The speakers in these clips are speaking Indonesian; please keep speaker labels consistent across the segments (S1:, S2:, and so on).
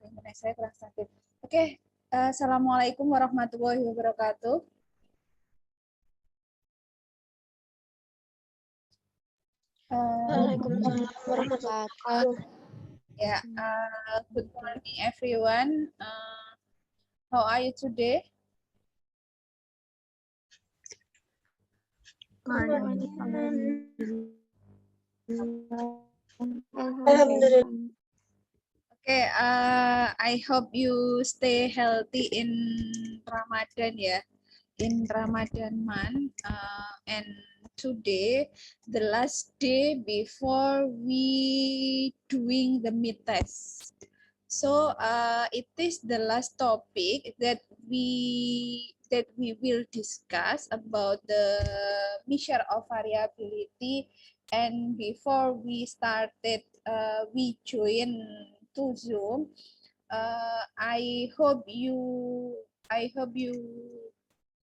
S1: Internet saya kurang stabil. Oke, Assalamualaikum warahmatullahi wabarakatuh.
S2: Waalaikumsalam warahmatullahi wabarakatuh.
S1: Ya, good morning everyone. How are you today?
S2: Alhamdulillah.
S1: Okay, I hope you stay healthy in Ramadan ya, in Ramadan month, and today the last day before we doing the mid test. So it is the last topic that we will discuss about the measure of variability. And before we started, we join to Zoom. I hope you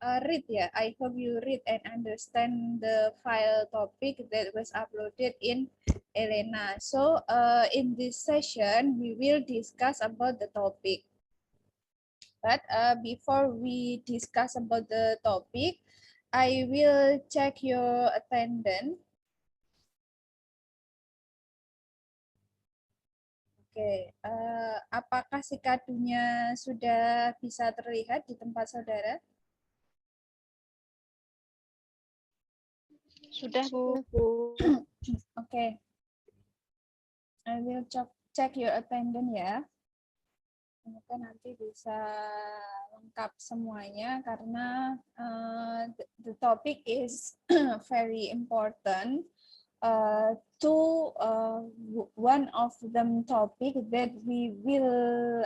S1: read ya. I hope you read and understand the file topic that was uploaded in Elena. So in this session, we will discuss about the topic. But before we discuss about the topic, I will check your attendance. Oke, apakah si kadunya sudah bisa terlihat di tempat saudara?
S2: Sudah, Bu.
S1: Oke. I will check your attendance ya. Semoga nanti bisa lengkap semuanya karena the topic is very important. One of them topic that we will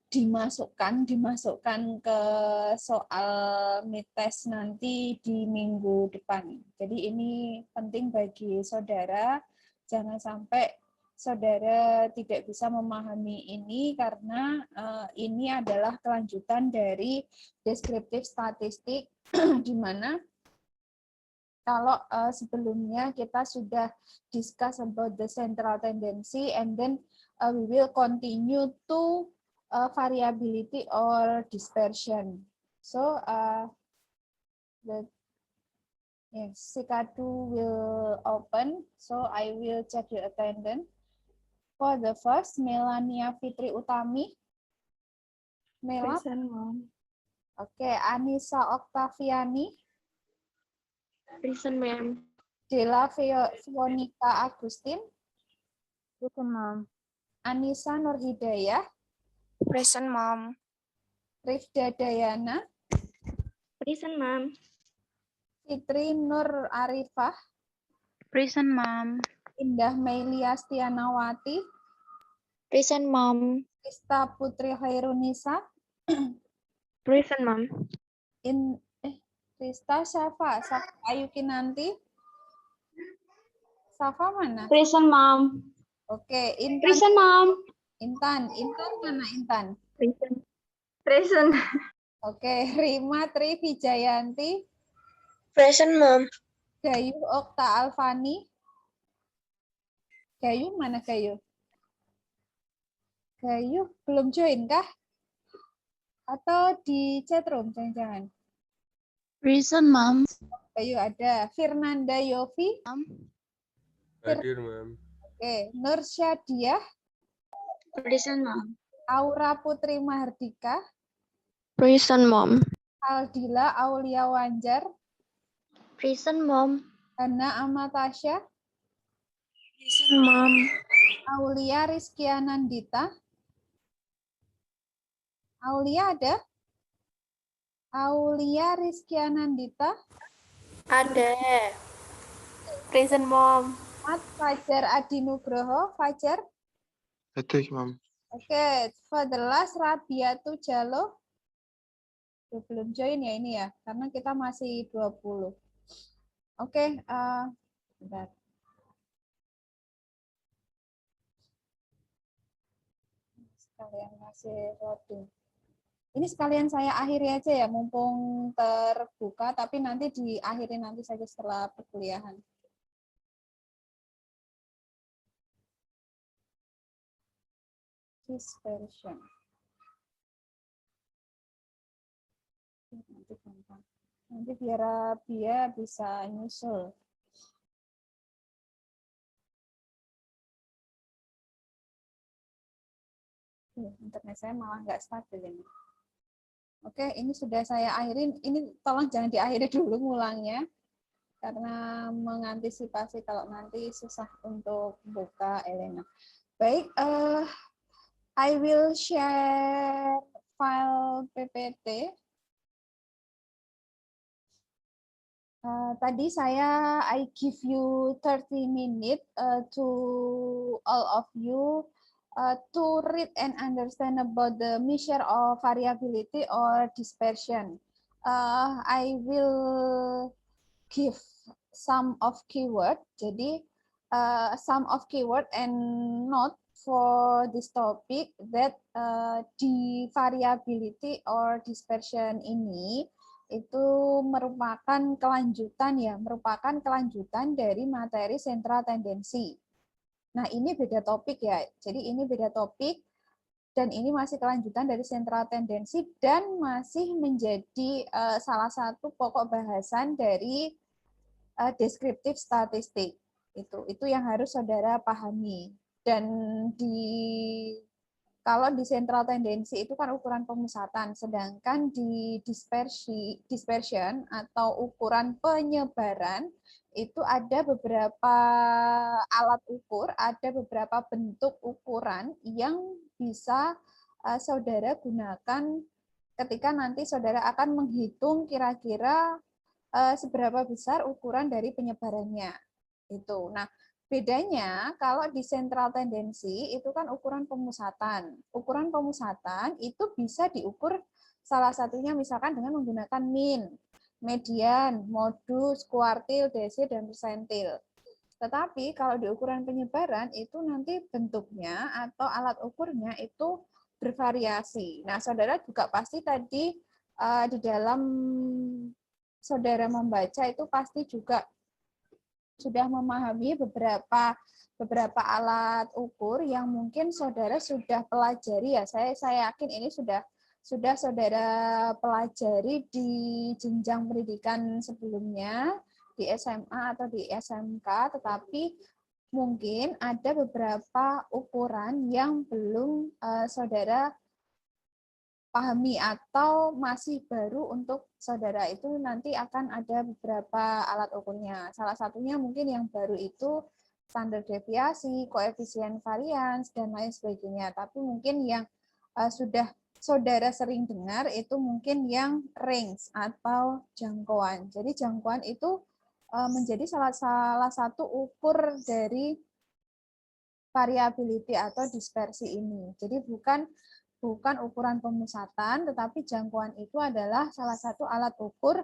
S1: dimasukkan ke soal mid test nanti di minggu depan. Jadi ini penting bagi saudara, jangan sampai saudara tidak bisa memahami ini karena ini adalah kelanjutan dari deskriptif statistik di mana kalau sebelumnya kita sudah discuss about the central tendency and then we will continue to variability or dispersion. So Sikadu will open. So I will check your attendance. For the first, Melania Fitri Utami. Mela. Oke, Anissa Oktaviani.
S2: Present, ma'am.
S1: Dela Fionika Agustin.
S3: Present, Mom.
S1: Anissa Nurhidayah.
S3: Present, Mom.
S1: Rifda Dayana.
S2: Present, ma'am.
S1: Fitri Nur Arifah.
S3: Present, Mom.
S1: Indah Meilia Stianawati.
S3: Present, Mom.
S1: Krista Putri Khairunisa.
S3: Present, Mom.
S1: Krista Safa Ayu Kinanti. Safa mana?
S3: Present, Mom.
S1: Oke, Intan.
S3: Present, Mom.
S1: Intan mana Intan?
S3: Present. Present.
S1: Oke, Rima Tri Vijayanti.
S2: Present, ma'am.
S1: Gayu Okta Alfani. Gayu mana Gayu? Gayu belum join kah? Atau di chat room jangan-jangan?
S3: Present, Mom.
S1: Gayu ada. Firnanda Yofi.
S4: Hadir, Ma'am.
S1: Oke, Nur Syadiah.
S3: Present, Mom.
S1: Aura Putri Mahardika.
S3: Present, Mom.
S1: Aldila Aulia Wanjar.
S3: Present, Mom.
S1: Hana Amatasya.
S3: Present, Mom.
S1: Aulia Rizkyanandita. Aulia ada? Aulia Rizkyanandita.
S2: Ada. Present, mom.
S1: Fajar Adi Nugroho. Fajar.
S4: Hadir, Ma'am.
S1: Oke, for the last Rabiatu Jalo. Belum join ya ini ya, karena kita masih 20. Oke, bentar. Sekalian masih loading. Ini sekalian saya akhiri aja ya, mumpung terbuka, tapi nanti diakhiri nanti saja setelah perkuliahan. dispersion. Nanti gampang. Nanti biar dia bisa nyusul. Internet saya malah nggak stabil ini. Oke, ini sudah saya akhirin. Ini tolong jangan diakhiri dulu ngulangnya, karena mengantisipasi kalau nanti susah untuk buka Elena. Baik, I will share file PPT. Tadi I give you 30 minutes to all of you to read and understand about the measure of variability or dispersion. I will give some of keyword. Jadi some of keyword and note for this topic that the variability or dispersion ini itu merupakan kelanjutan dari materi sentral tendensi. Nah, ini beda topik ya. Jadi ini beda topik dan ini masih kelanjutan dari sentral tendensi dan masih menjadi salah satu pokok bahasan dari deskriptif statistik. Itu yang harus saudara pahami. Dan kalau di sentral tendensi itu kan ukuran pemusatan, sedangkan di dispersion atau ukuran penyebaran itu ada beberapa alat ukur, ada beberapa bentuk ukuran yang bisa saudara gunakan ketika nanti saudara akan menghitung kira-kira seberapa besar ukuran dari penyebarannya. Itu. Nah, bedanya kalau di sentral tendensi itu kan ukuran pemusatan. Ukuran pemusatan itu bisa diukur salah satunya misalkan dengan menggunakan min, median, modus, kuartil, desil, dan persentil. Tetapi kalau di ukuran penyebaran itu nanti bentuknya atau alat ukurnya itu bervariasi. Nah, saudara juga pasti tadi di dalam saudara membaca itu pasti juga sudah memahami beberapa alat ukur yang mungkin saudara sudah pelajari ya. Saya yakin ini sudah saudara pelajari di jenjang pendidikan sebelumnya di SMA atau di SMK, tetapi mungkin ada beberapa ukuran yang belum saudara pahami atau masih baru untuk saudara. Itu nanti akan ada beberapa alat ukurnya. Salah satunya mungkin yang baru itu standar deviasi, koefisien varians, dan lain sebagainya. Tapi mungkin yang sudah saudara sering dengar itu mungkin yang range atau jangkauan. Jadi jangkauan itu menjadi salah satu ukur dari variability atau dispersi ini. Jadi bukan ukuran pemusatan, tetapi jangkauan itu adalah salah satu alat ukur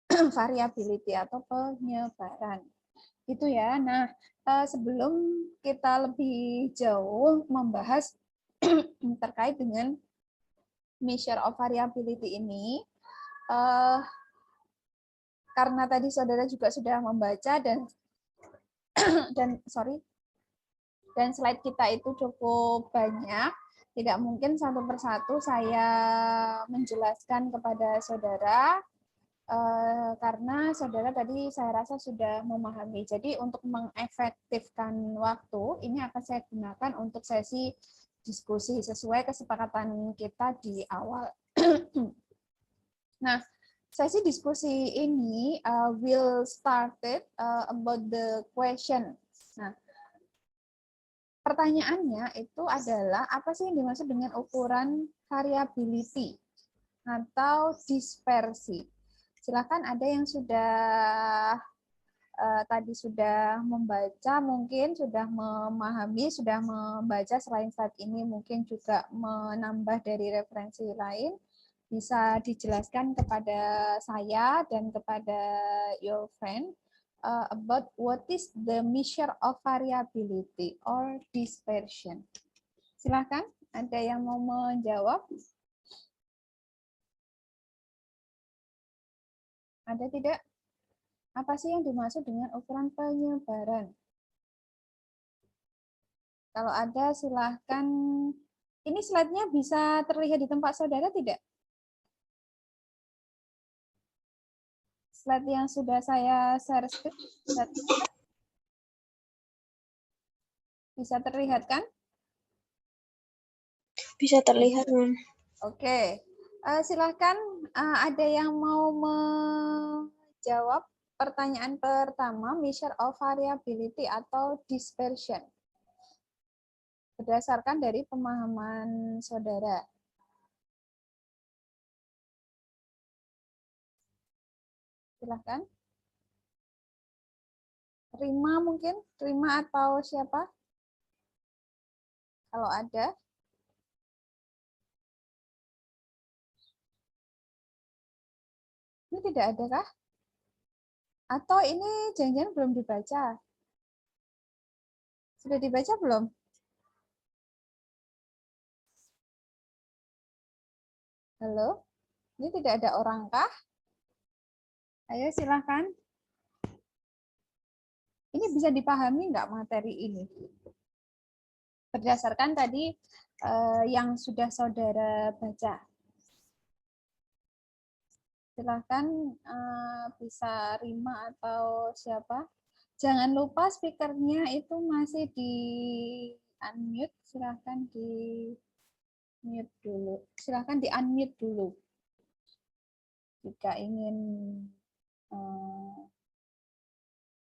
S1: variability atau penyebaran. Itu ya. Nah, sebelum kita lebih jauh membahas terkait dengan measure of variability ini, karena tadi saudara juga sudah membaca dan slide kita itu cukup banyak. Tidak mungkin satu persatu saya menjelaskan kepada saudara, karena saudara tadi saya rasa sudah memahami. Jadi untuk mengefektifkan waktu, ini akan saya gunakan untuk sesi diskusi sesuai kesepakatan kita di awal. Nah, sesi diskusi ini will started about the question. Nah, pertanyaannya itu adalah apa sih yang dimaksud dengan ukuran variability atau dispersi? Silakan ada yang sudah tadi sudah membaca, mungkin sudah memahami, sudah membaca selain saat ini mungkin juga menambah dari referensi lain, bisa dijelaskan kepada saya dan kepada your friend about what is the measure of variability or dispersion. Silakan, ada yang mau menjawab? Ada tidak? Apa sih yang dimaksud dengan ukuran penyebaran? Kalau ada, silahkan Ini slide-nya bisa terlihat di tempat saudara tidak? Slide yang sudah saya share screen bisa terlihat kan?
S3: Bisa terlihat, Ma'am.
S1: Oke, silahkan ada yang mau menjawab pertanyaan pertama, measure of variability atau dispersion. Berdasarkan dari pemahaman saudara. Silahkan. Rima mungkin? Rima atau siapa? Kalau ada. Ini tidak ada kah? Atau ini jangan-jangan belum dibaca? Sudah dibaca belum? Halo? Ini tidak ada orang kah? Ayo silahkan. Ini bisa dipahami nggak materi ini? Berdasarkan tadi yang sudah saudara baca. Silahkan bisa Rima atau siapa. Jangan lupa speakernya itu masih di unmute. Silahkan di mute dulu. Silahkan di unmute dulu. Jika ingin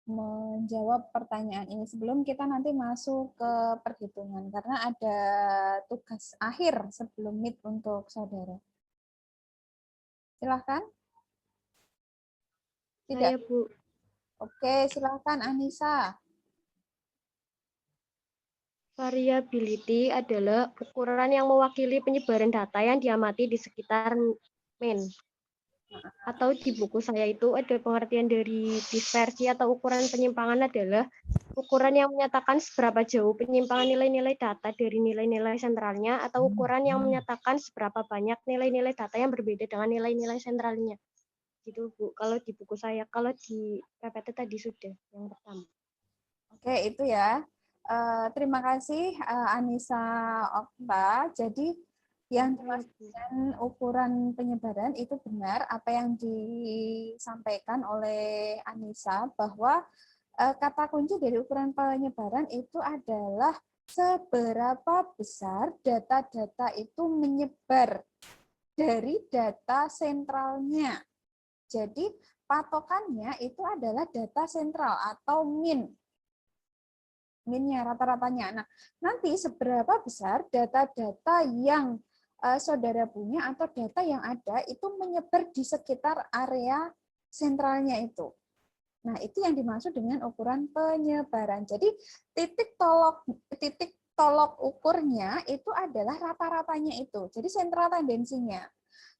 S1: menjawab pertanyaan ini sebelum kita nanti masuk ke perhitungan karena ada tugas akhir sebelum meet untuk saudara. Silahkan. Tidak.
S2: Saya, Bu.
S1: Oke, silahkan Anissa.
S2: Variability adalah ukuran yang mewakili penyebaran data yang diamati di sekitar main. Atau di buku saya itu ada pengertian dari dispersi atau ukuran penyimpangan adalah ukuran yang menyatakan seberapa jauh penyimpangan nilai-nilai data dari nilai-nilai sentralnya atau ukuran yang menyatakan seberapa banyak nilai-nilai data yang berbeda dengan nilai-nilai sentralnya. Gitu, Bu. Kalau di buku saya, kalau di PPT tadi sudah yang pertama.
S1: Oke, itu ya. Terima kasih Anissa Okta. Jadi yang dimaksudkan ukuran penyebaran itu benar apa yang disampaikan oleh Anissa bahwa kata kunci dari ukuran penyebaran itu adalah seberapa besar data-data itu menyebar dari data sentralnya. Jadi patokannya itu adalah data sentral atau min. Min-nya, rata-ratanya. Nah, nanti seberapa besar data-data yang saudara punya atau data yang ada itu menyebar di sekitar area sentralnya itu. Nah, itu yang dimaksud dengan ukuran penyebaran. Jadi, titik tolok ukurnya itu adalah rata-ratanya itu. Jadi, sentral tendensinya.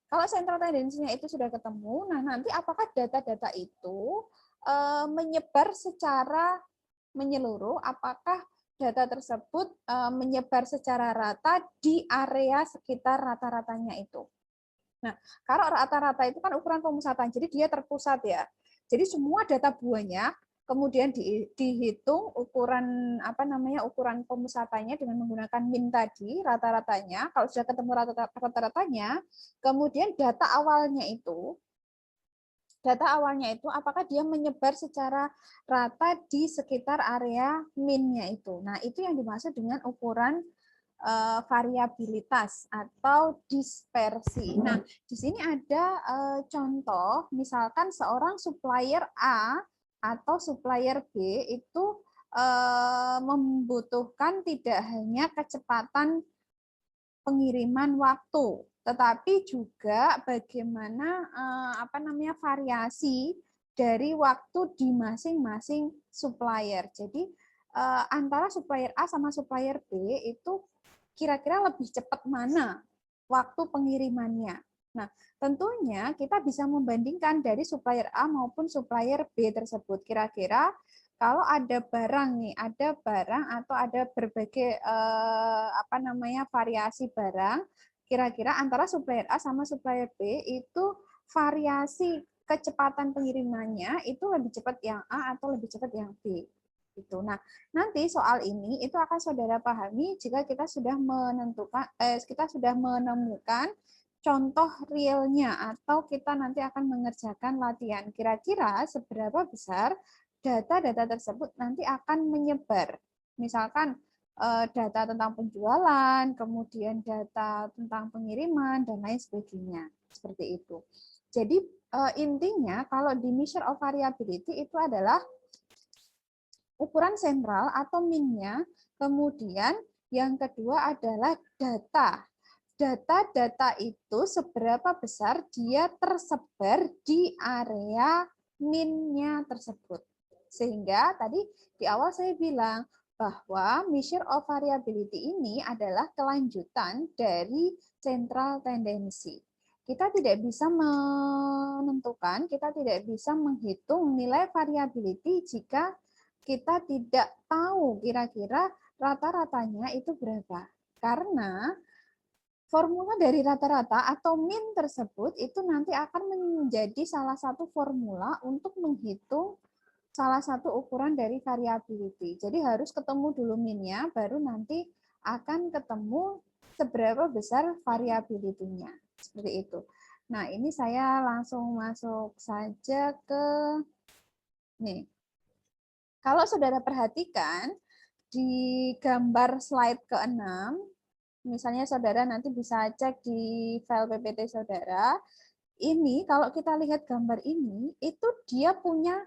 S1: Kalau sentral tendensinya itu sudah ketemu, nah nanti apakah data-data itu menyebar secara menyeluruh, apakah data tersebut menyebar secara rata di area sekitar rata-ratanya itu. Nah, kalau rata-rata itu kan ukuran pemusatan, jadi dia terpusat ya. Jadi semua data banyak, kemudian dihitung ukuran ukuran pemusatannya dengan menggunakan min tadi rata-ratanya. Kalau sudah ketemu rata-ratanya, kemudian data awalnya itu apakah dia menyebar secara rata di sekitar area min-nya itu. Nah, itu yang dimaksud dengan ukuran variabilitas atau dispersi. Nah, di sini ada contoh, misalkan seorang supplier A atau supplier B itu membutuhkan tidak hanya kecepatan pengiriman waktu, tetapi juga bagaimana variasi dari waktu di masing-masing supplier. Jadi antara supplier A sama supplier B itu kira-kira lebih cepat mana waktu pengirimannya. Nah, tentunya kita bisa membandingkan dari supplier A maupun supplier B tersebut. Kira-kira kalau ada barang nih, ada barang atau ada berbagai variasi barang, kira-kira antara supplier A sama supplier B itu variasi kecepatan pengirimannya itu lebih cepat yang A atau lebih cepat yang B. Gitu. Nah, nanti soal ini itu akan saudara pahami jika kita sudah menemukan contoh realnya atau kita nanti akan mengerjakan latihan. Kira-kira seberapa besar data-data tersebut nanti akan menyebar. Misalkan data tentang penjualan, kemudian data tentang pengiriman, dan lain sebagainya. Seperti itu. Jadi intinya kalau di measure of variability itu adalah ukuran sentral atau min-nya, kemudian yang kedua adalah data. Data-data itu seberapa besar dia tersebar di area min-nya tersebut. Sehingga tadi di awal saya bilang bahwa measure of variability ini adalah kelanjutan dari central tendency. Kita tidak bisa menentukan, kita tidak bisa menghitung nilai variability jika kita tidak tahu kira-kira rata-ratanya itu berapa. Karena formula dari rata-rata atau min tersebut itu nanti akan menjadi salah satu formula untuk menghitung salah satu ukuran dari variability. Jadi harus ketemu dulu minnya, baru nanti akan ketemu seberapa besar variability-nya. Seperti itu. Nah, ini saya langsung masuk saja ke nih. Kalau saudara perhatikan di gambar slide ke-6, misalnya saudara nanti bisa cek di file PPT saudara, ini kalau kita lihat gambar ini, itu dia punya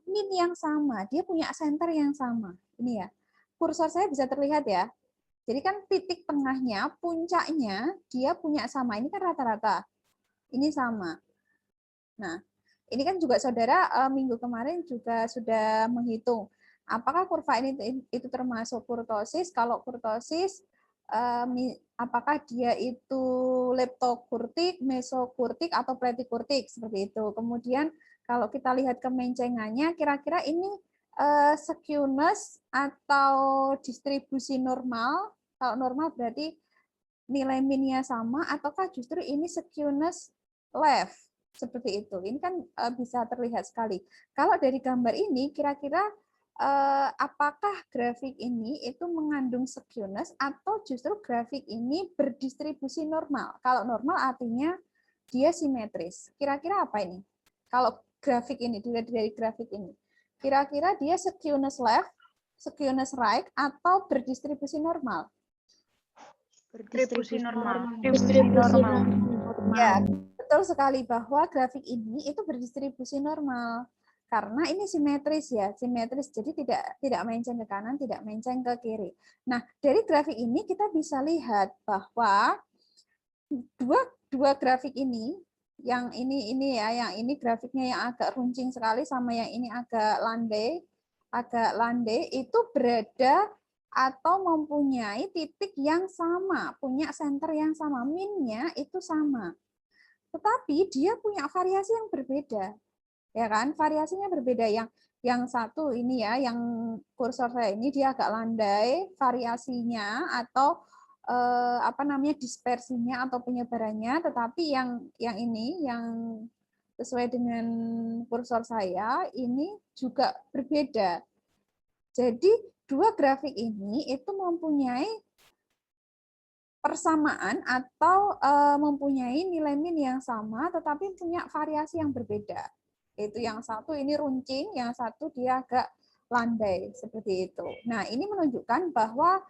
S1: min yang sama, dia punya center yang sama. Ini ya, kursor saya bisa terlihat ya. Jadi kan titik tengahnya, puncaknya, dia punya sama. Ini kan rata-rata. Ini sama. Nah, ini kan juga saudara minggu kemarin juga sudah menghitung apakah kurva ini itu termasuk kurtosis. Kalau kurtosis apakah dia itu leptokurtik, mesokurtik atau pletikurtik seperti itu. Kemudian kalau kita lihat kemencengannya kira-kira ini skewness atau distribusi normal. Kalau normal berarti nilai minnya sama ataukah justru ini skewness left. Seperti itu. Ini kan bisa terlihat sekali. Kalau dari gambar ini, kira-kira apakah grafik ini itu mengandung skewness atau justru grafik ini berdistribusi normal? Kalau normal artinya dia simetris. Kira-kira apa ini? Kalau grafik ini, dilihat dari grafik ini. Kira-kira dia skewness left, skewness right, atau berdistribusi normal?
S3: Distribusi normal.
S1: Ya, betul sekali bahwa grafik ini itu berdistribusi normal karena ini simetris ya, simetris. Jadi tidak melenceng ke kanan, tidak melenceng ke kiri. Nah, dari grafik ini kita bisa lihat bahwa dua grafik ini, yang ini ya, yang ini grafiknya yang agak runcing sekali sama yang ini agak landai itu berada atau mempunyai titik yang sama, punya center yang sama, min-nya itu sama. Tetapi dia punya variasi yang berbeda. Ya kan? Variasinya berbeda. Yang satu ini ya, yang kursor saya ini dia agak landai, variasinya atau dispersinya atau penyebarannya, tetapi yang ini yang sesuai dengan kursor saya ini juga berbeda. Jadi dua grafik ini itu mempunyai persamaan atau mempunyai nilai min yang sama tetapi punya variasi yang berbeda. Itu yang satu ini runcing, yang satu dia agak landai seperti itu. Nah, ini menunjukkan bahwa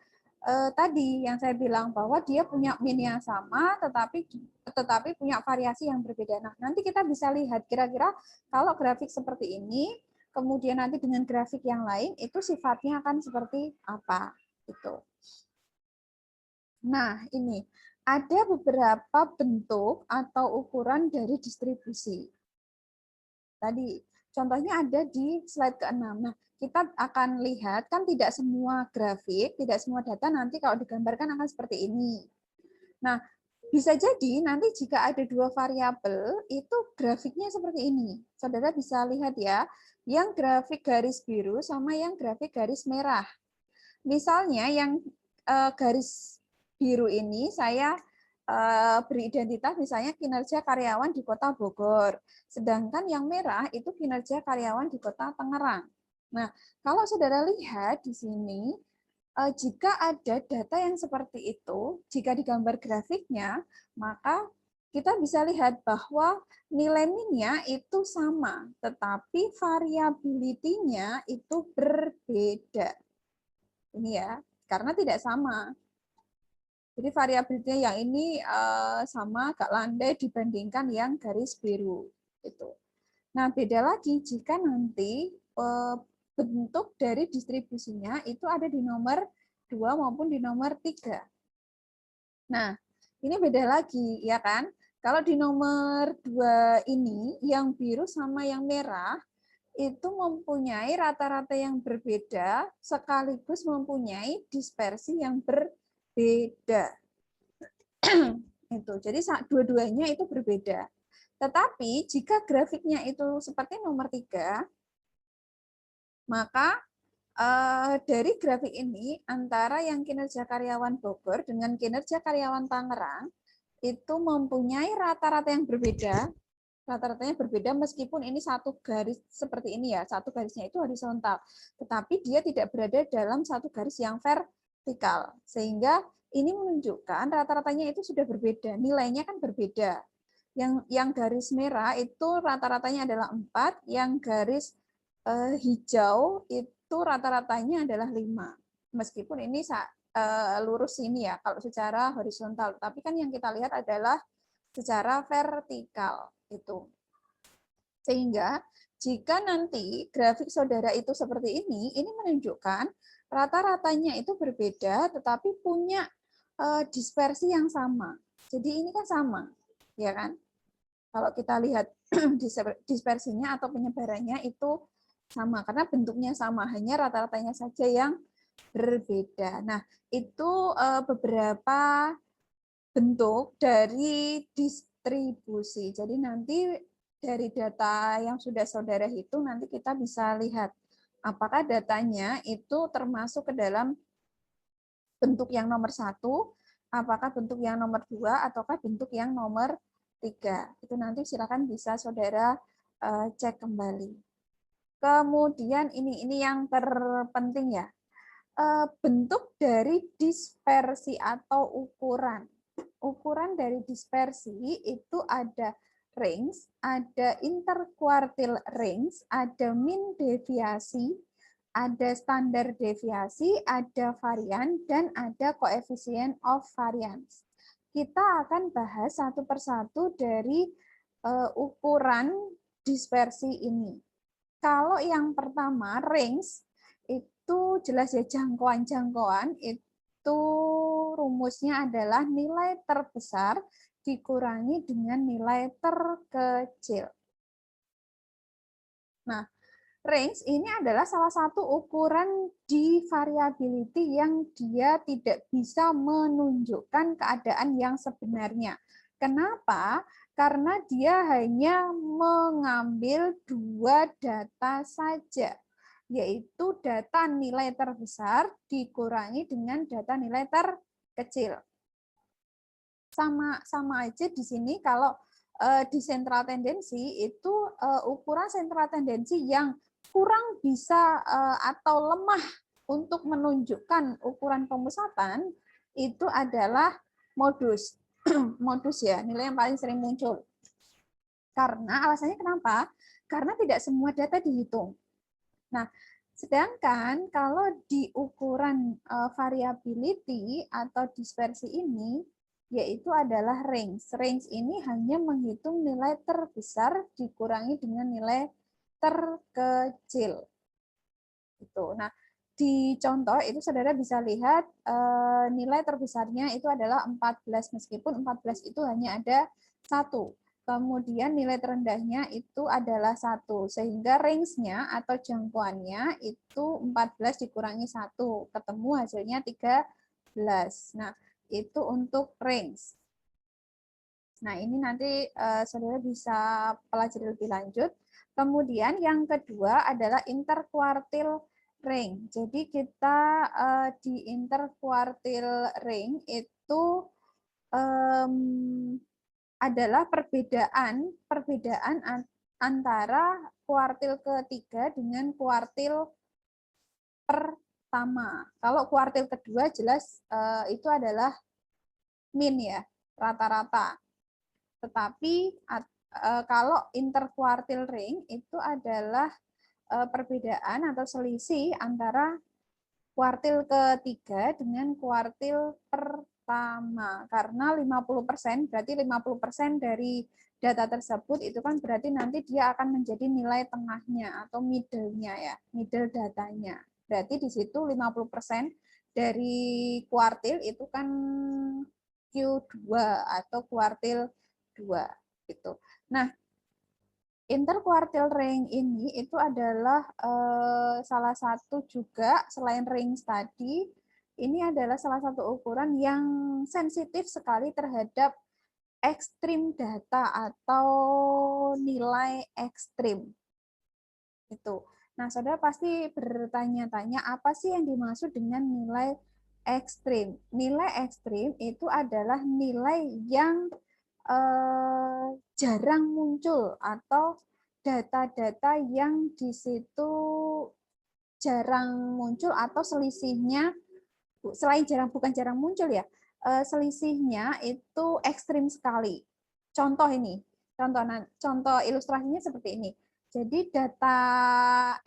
S1: tadi yang saya bilang bahwa dia punya min yang sama tetapi punya variasi yang berbeda. Nah, nanti kita bisa lihat kira-kira kalau grafik seperti ini kemudian nanti dengan grafik yang lain itu sifatnya akan seperti apa gitu. Nah, ini ada beberapa bentuk atau ukuran dari distribusi. Tadi contohnya ada di slide ke-6. Nah, kita akan lihat kan tidak semua grafik, tidak semua data nanti kalau digambarkan akan seperti ini. Nah, bisa jadi nanti jika ada dua variabel itu grafiknya seperti ini. Saudara bisa lihat ya, yang grafik garis biru sama yang grafik garis merah. Misalnya yang garis biru ini saya beri identitas misalnya kinerja karyawan di Kota Bogor. Sedangkan yang merah itu kinerja karyawan di Kota Tangerang. Nah, kalau saudara lihat di sini, jika ada data yang seperti itu, jika digambar grafiknya, maka kita bisa lihat bahwa nilai minnya itu sama, tetapi variability-nya itu berbeda. Ini ya, karena tidak sama. Jadi variability yang ini sama, agak landai dibandingkan yang garis biru. Itu. Nah, beda lagi jika nanti bentuk dari distribusinya itu ada di nomor 2 maupun di nomor 3. Nah, ini beda lagi, ya kan? Kalau di nomor 2 ini, yang biru sama yang merah, itu mempunyai rata-rata yang berbeda, sekaligus mempunyai dispersi yang berbeda. Itu. Jadi dua-duanya itu berbeda. Tetapi jika grafiknya itu seperti nomor 3, maka dari grafik ini antara yang kinerja karyawan Bogor dengan kinerja karyawan Tangerang itu mempunyai rata-rata yang berbeda. Rata-ratanya berbeda meskipun ini satu garis seperti ini ya, satu garisnya itu horizontal. Tetapi dia tidak berada dalam satu garis yang vertikal. Sehingga ini menunjukkan rata-ratanya itu sudah berbeda, nilainya kan berbeda. Yang garis merah itu rata-ratanya adalah 4, yang garis hijau itu rata-ratanya adalah 5. Meskipun ini lurus ini ya kalau secara horizontal, tapi kan yang kita lihat adalah secara vertikal itu. Sehingga jika nanti grafik saudara itu seperti ini menunjukkan rata-ratanya itu berbeda tetapi punya dispersi yang sama. Jadi ini kan sama, ya kan? Kalau kita lihat dispersinya atau penyebarannya itu sama, karena bentuknya sama, hanya rata-ratanya saja yang berbeda. Nah, itu beberapa bentuk dari distribusi. Jadi nanti dari data yang sudah saudara hitung, nanti kita bisa lihat apakah datanya itu termasuk ke dalam bentuk yang nomor 1, apakah bentuk yang nomor 2, ataukah bentuk yang nomor 3. Itu nanti silakan bisa saudara cek kembali. Kemudian ini yang terpenting ya, bentuk dari dispersi atau ukuran. Ukuran dari dispersi itu ada range, ada interquartile range, ada mean deviasi, ada standar deviasi, ada varian, dan ada koefisien of variance. Kita akan bahas satu persatu dari ukuran dispersi ini. Kalau yang pertama, range, itu jelas ya jangkauan-jangkauan, itu rumusnya adalah nilai terbesar dikurangi dengan nilai terkecil. Nah, range ini adalah salah satu ukuran di variability yang dia tidak bisa menunjukkan keadaan yang sebenarnya. Kenapa? Karena dia hanya mengambil 2 data saja, yaitu data nilai terbesar dikurangi dengan data nilai terkecil. Sama aja di sini kalau di sentral tendensi itu ukuran sentral tendensi yang kurang bisa atau lemah untuk menunjukkan ukuran pemusatan itu adalah modus. Modus ya, nilai yang paling sering muncul. Karena alasannya kenapa? Karena tidak semua data dihitung. Nah, sedangkan kalau di ukuran variability atau dispersi ini, yaitu adalah range. Range ini hanya menghitung nilai terbesar dikurangi dengan nilai terkecil. Itu. Nah, di contoh itu saudara bisa lihat nilai terbesarnya itu adalah 14, meskipun 14 itu hanya ada 1. Kemudian nilai terendahnya itu adalah 1, sehingga range-nya atau jangkauannya itu 14 dikurangi 1, ketemu hasilnya 13. Nah, itu untuk range. Nah, ini nanti saudara bisa pelajari lebih lanjut. Kemudian yang kedua adalah interquartile range. Jadi kita di interquartile range itu adalah perbedaan antara kuartil ketiga dengan kuartil pertama. Kalau kuartil kedua jelas itu adalah min ya, rata-rata. Tetapi kalau interkuartil ring itu adalah perbedaan atau selisih antara kuartil ketiga dengan kuartil pertama. Karena 50%, berarti 50% dari data tersebut itu kan berarti nanti dia akan menjadi nilai tengahnya atau middle-nya ya, middle datanya. Berarti di situ 50% dari kuartil itu kan Q2 atau kuartil 2 gitu. Nah, interquartile range ini itu adalah salah satu juga selain range tadi, ini adalah salah satu ukuran yang sensitif sekali terhadap ekstrim data atau nilai ekstrim. Itu. Nah, saudara pasti bertanya-tanya apa sih yang dimaksud dengan nilai ekstrim? Nilai ekstrim itu adalah nilai yang jarang muncul atau data-data yang di situ jarang muncul atau selisihnya selain bukan jarang muncul ya, selisihnya itu ekstrim sekali. Contoh ini, contoh ilustrasinya seperti ini. Jadi data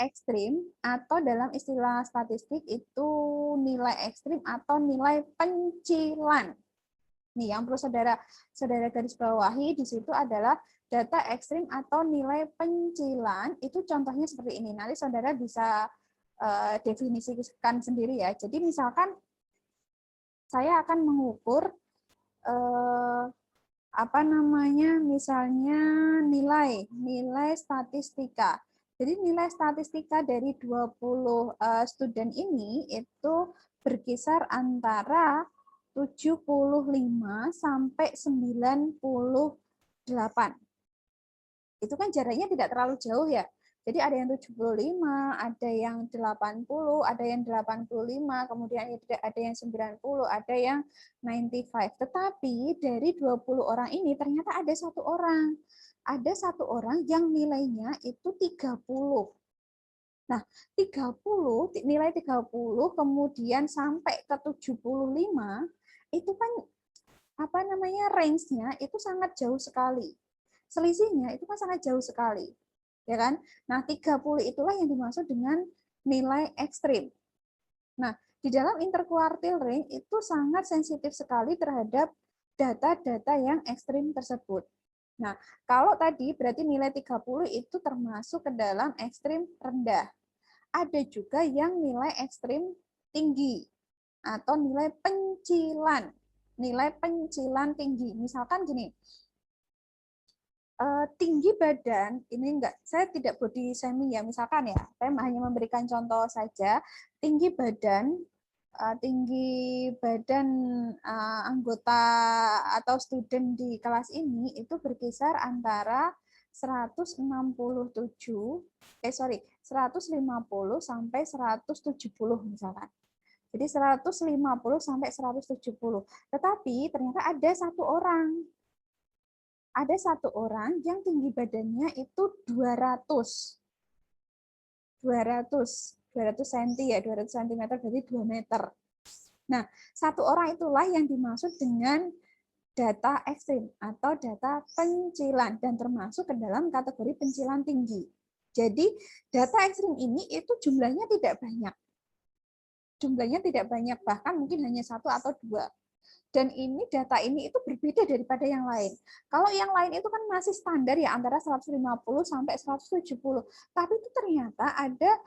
S1: ekstrim atau dalam istilah statistik itu nilai ekstrim atau nilai pencilan. Nih, yang perlu saudara garis bawahi di situ adalah data ekstrim atau nilai pencilan. Itu contohnya seperti ini. Nanti saudara bisa definisikan sendiri ya. Jadi misalkan saya akan mengukur misalnya nilai statistika. Jadi nilai statistika dari 20 student ini itu berkisar antara 75 sampai 98. Itu kan jaraknya tidak terlalu jauh ya. Jadi ada yang 75, ada yang 80, ada yang 85, kemudian ada yang 90, ada yang 95. Tetapi dari 20 orang ini ternyata ada satu orang. Ada satu orang yang nilainya itu 30. Nah, 30, nilai 30 kemudian sampai ke 75 itu kan range-nya itu sangat jauh sekali. Selisihnya itu kan sangat jauh sekali. Ya kan? Nah, 30 itulah yang dimaksud dengan nilai ekstrim. Nah, di dalam interquartile range itu sangat sensitif sekali terhadap data-data yang ekstrim tersebut. Nah, kalau tadi berarti nilai 30 itu termasuk ke dalam ekstrim rendah. Ada juga yang nilai ekstrim tinggi atau nilai pencilan. Nilai pencilan tinggi. Misalkan gini, tinggi badan, ini saya tidak body shaming ya, misalkan ya, saya hanya memberikan contoh saja, tinggi badan anggota atau student di kelas ini itu berkisar antara 150 sampai 170 misalkan. Jadi 150 sampai 170. Tetapi ternyata ada satu orang yang tinggi badannya itu 200 cm ya, 200 cm berarti 2 meter. Nah, satu orang itulah yang dimaksud dengan data ekstrim atau data pencilan dan termasuk ke dalam kategori pencilan tinggi. Jadi, data ekstrim ini itu jumlahnya tidak banyak. Bahkan mungkin hanya 1 atau 2. Dan ini data ini itu berbeda daripada yang lain. Kalau yang lain itu kan masih standar ya antara 150 sampai 170. Tapi itu ternyata ada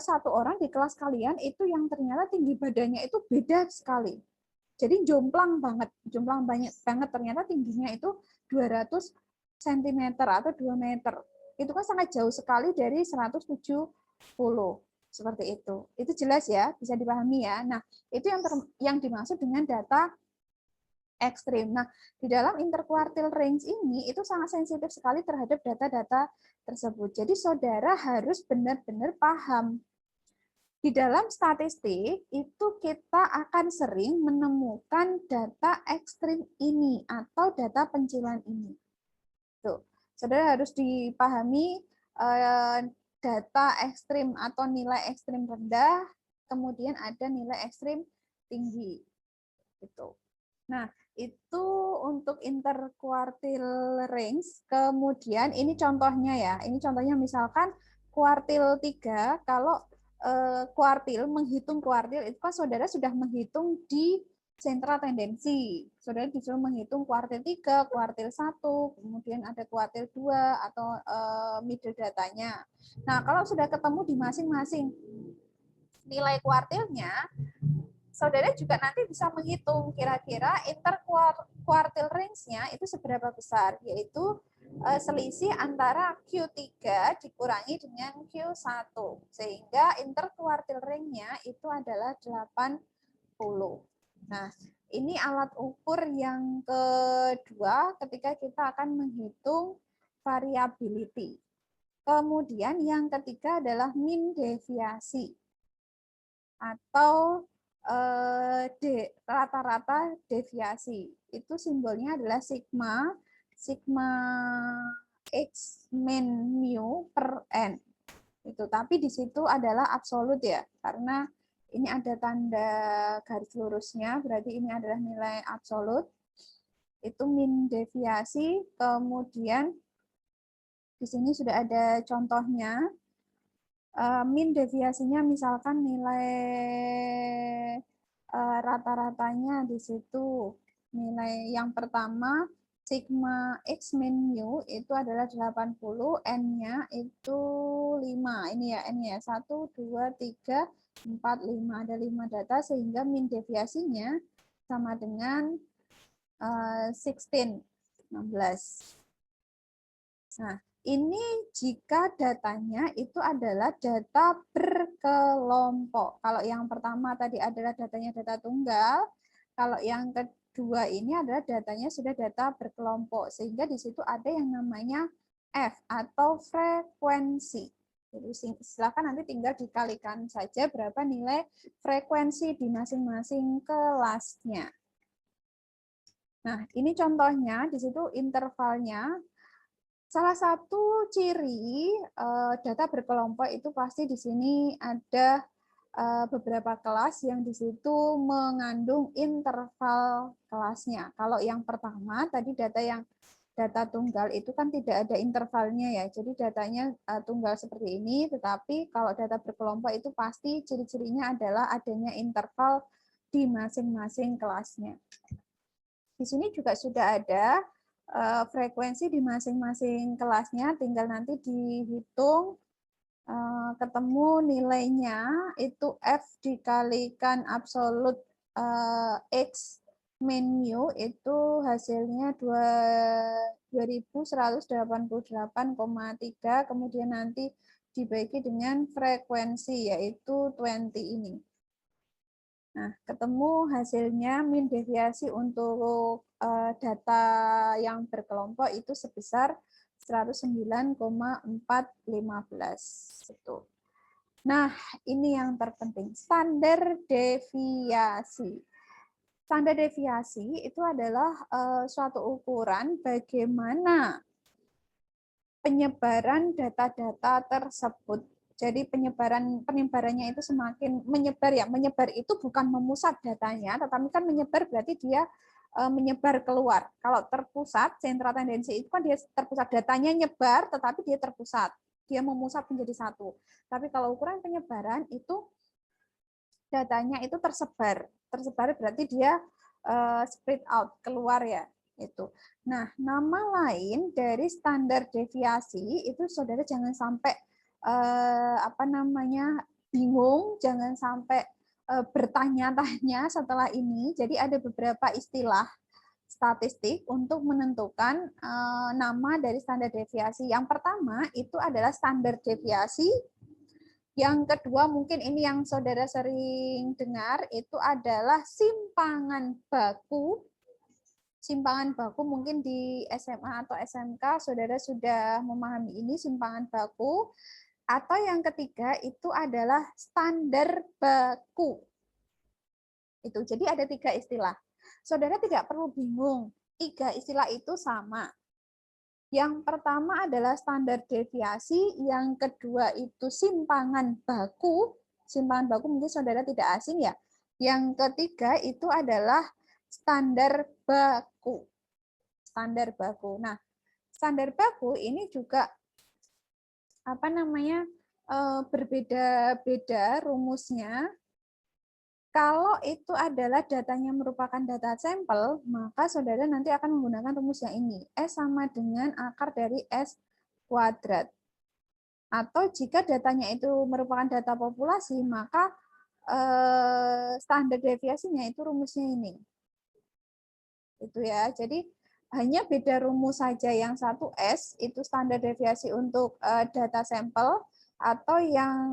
S1: satu orang di kelas kalian itu yang ternyata tinggi badannya itu beda sekali. Jadi jomplang banget ternyata tingginya itu 200 cm atau 2 meter. Itu kan sangat jauh sekali dari 170. Seperti itu. Itu jelas ya, bisa dipahami ya. Nah, itu yang dimaksud dengan data ekstrim. Nah, di dalam interquartile range ini itu sangat sensitif sekali terhadap data-data tersebut. Jadi saudara harus benar-benar paham. Di dalam statistik itu kita akan sering menemukan data ekstrim ini atau data pencilan ini. Tuh, saudara harus dipahami data ekstrim atau nilai ekstrim rendah, kemudian ada nilai ekstrim tinggi. Gitu. Nah, itu untuk interquartile range. Kemudian ini contohnya ya. Ini contohnya misalkan kuartil 3, kalau kuartil, menghitung kuartil itu kan saudara sudah menghitung di sentra tendensi. Saudara disuruh menghitung kuartil 3, kuartil 1, kemudian ada kuartil 2 atau middle datanya. Nah, kalau sudah ketemu di masing-masing nilai kuartilnya, saudara juga nanti bisa menghitung kira-kira interquartile range-nya itu seberapa besar, yaitu selisih antara Q3 dikurangi dengan Q1, sehingga interquartile range-nya itu adalah 80. Nah, ini alat ukur yang kedua ketika kita akan menghitung variability. Kemudian yang ketiga adalah mean deviasi atau rata-rata deviasi. Itu simbolnya adalah sigma x min mu per n. Itu, tapi di situ adalah absolut ya, karena ini ada tanda garis lurusnya, berarti ini adalah nilai absolut. Itu min deviasi, kemudian di sini sudah ada contohnya. Min deviasinya misalkan nilai rata-ratanya di situ. Nilai yang pertama sigma x min mu itu adalah 80, n-nya itu 5. Ini ya n-nya 1 2 3 4 5, ada 5 data sehingga min deviasinya sama dengan 16. Nah, ini jika datanya itu adalah data berkelompok. Kalau yang pertama tadi adalah datanya data tunggal, kalau yang kedua ini adalah datanya sudah data berkelompok, sehingga di situ ada yang namanya F atau frekuensi. Jadi silakan nanti tinggal dikalikan saja berapa nilai frekuensi di masing-masing kelasnya. Nah, ini contohnya, di situ intervalnya. Salah satu ciri data berkelompok itu pasti di sini ada beberapa kelas yang di situ mengandung interval kelasnya. Kalau yang pertama tadi data tunggal itu kan tidak ada intervalnya ya, jadi datanya tunggal seperti ini. Tetapi kalau data berkelompok itu pasti ciri-cirinya adalah adanya interval di masing-masing kelasnya. Di sini juga sudah ada frekuensi di masing-masing kelasnya, tinggal nanti dihitung, ketemu nilainya itu F dikalikan absolut X min mu itu hasilnya 2188,3, kemudian nanti dibagi dengan frekuensi yaitu 20 ini. Nah, ketemu hasilnya min deviasi untuk data yang berkelompok itu sebesar 109,415. Itu. Nah, ini yang terpenting, standar deviasi. Standar deviasi itu adalah suatu ukuran bagaimana penyebaran data-data tersebut. Jadi penyebarannya itu semakin menyebar ya. Menyebar itu bukan memusat datanya, tetapi kan menyebar berarti dia menyebar keluar. Kalau terpusat, sentra tendensi itu kan dia terpusat, datanya nyebar, tetapi dia terpusat. Dia memusat menjadi satu. Tapi kalau ukuran penyebaran itu datanya itu tersebar. Tersebar berarti dia spread out, keluar ya. Itu. Nah, nama lain dari standar deviasi itu saudara jangan sampai bingung, jangan sampai bertanya-tanya setelah ini. Jadi ada beberapa istilah statistik untuk menentukan nama dari standar deviasi. Yang pertama itu adalah standar deviasi. Yang kedua mungkin ini yang saudara sering dengar itu adalah simpangan baku. Simpangan baku mungkin di SMA atau SMK saudara sudah memahami ini, simpangan baku. Atau yang ketiga itu adalah standar baku. Itu. Jadi ada 3 istilah. Saudara tidak perlu bingung, 3 istilah itu sama. Yang pertama adalah standar deviasi, yang kedua itu simpangan baku. Simpangan baku mungkin saudara tidak asing ya. Yang ketiga itu adalah standar baku. Standar baku. Nah, standar baku ini juga berbeda-beda rumusnya. Kalau itu adalah datanya merupakan data sampel, maka saudara nanti akan menggunakan rumus yang ini. S sama dengan akar dari S kuadrat. Atau jika datanya itu merupakan data populasi, maka standar deviasinya itu rumusnya ini. Itu ya. Jadi hanya beda rumus saja. Yang satu S itu standar deviasi untuk data sampel, atau yang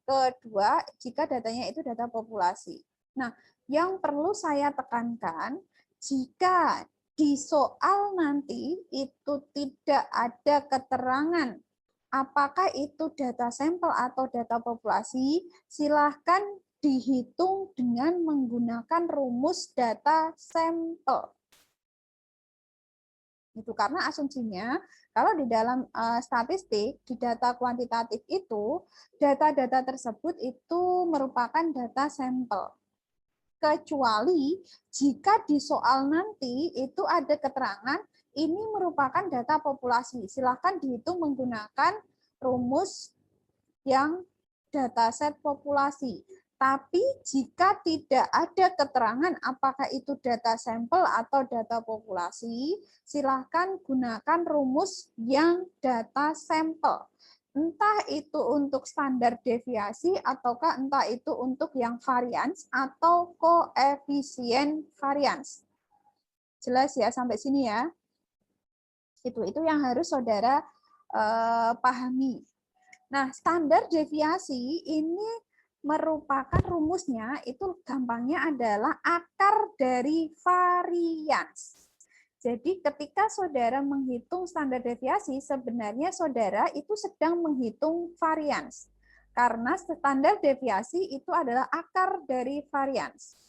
S1: kedua jika datanya itu data populasi. Nah, yang perlu saya tekankan, jika di soal nanti itu tidak ada keterangan apakah itu data sampel atau data populasi, silahkan dihitung dengan menggunakan rumus data sampel. Itu karena asumsinya kalau di dalam statistik di data kuantitatif itu data-data tersebut itu merupakan data sampel. Kecuali jika di soal nanti itu ada keterangan ini merupakan data populasi. Silahkan dihitung menggunakan rumus yang dataset populasi. Tapi jika tidak ada keterangan apakah itu data sampel atau data populasi, silahkan gunakan rumus yang data sampel. Entah itu untuk standar deviasi ataukah entah itu untuk yang varians atau koefisien varians. Jelas ya sampai sini ya? Itu yang harus saudara pahami. Nah, standar deviasi ini merupakan rumusnya itu gampangnya adalah akar dari varians. Jadi ketika saudara menghitung standar deviasi, sebenarnya saudara itu sedang menghitung varians. Karena standar deviasi itu adalah akar dari varians.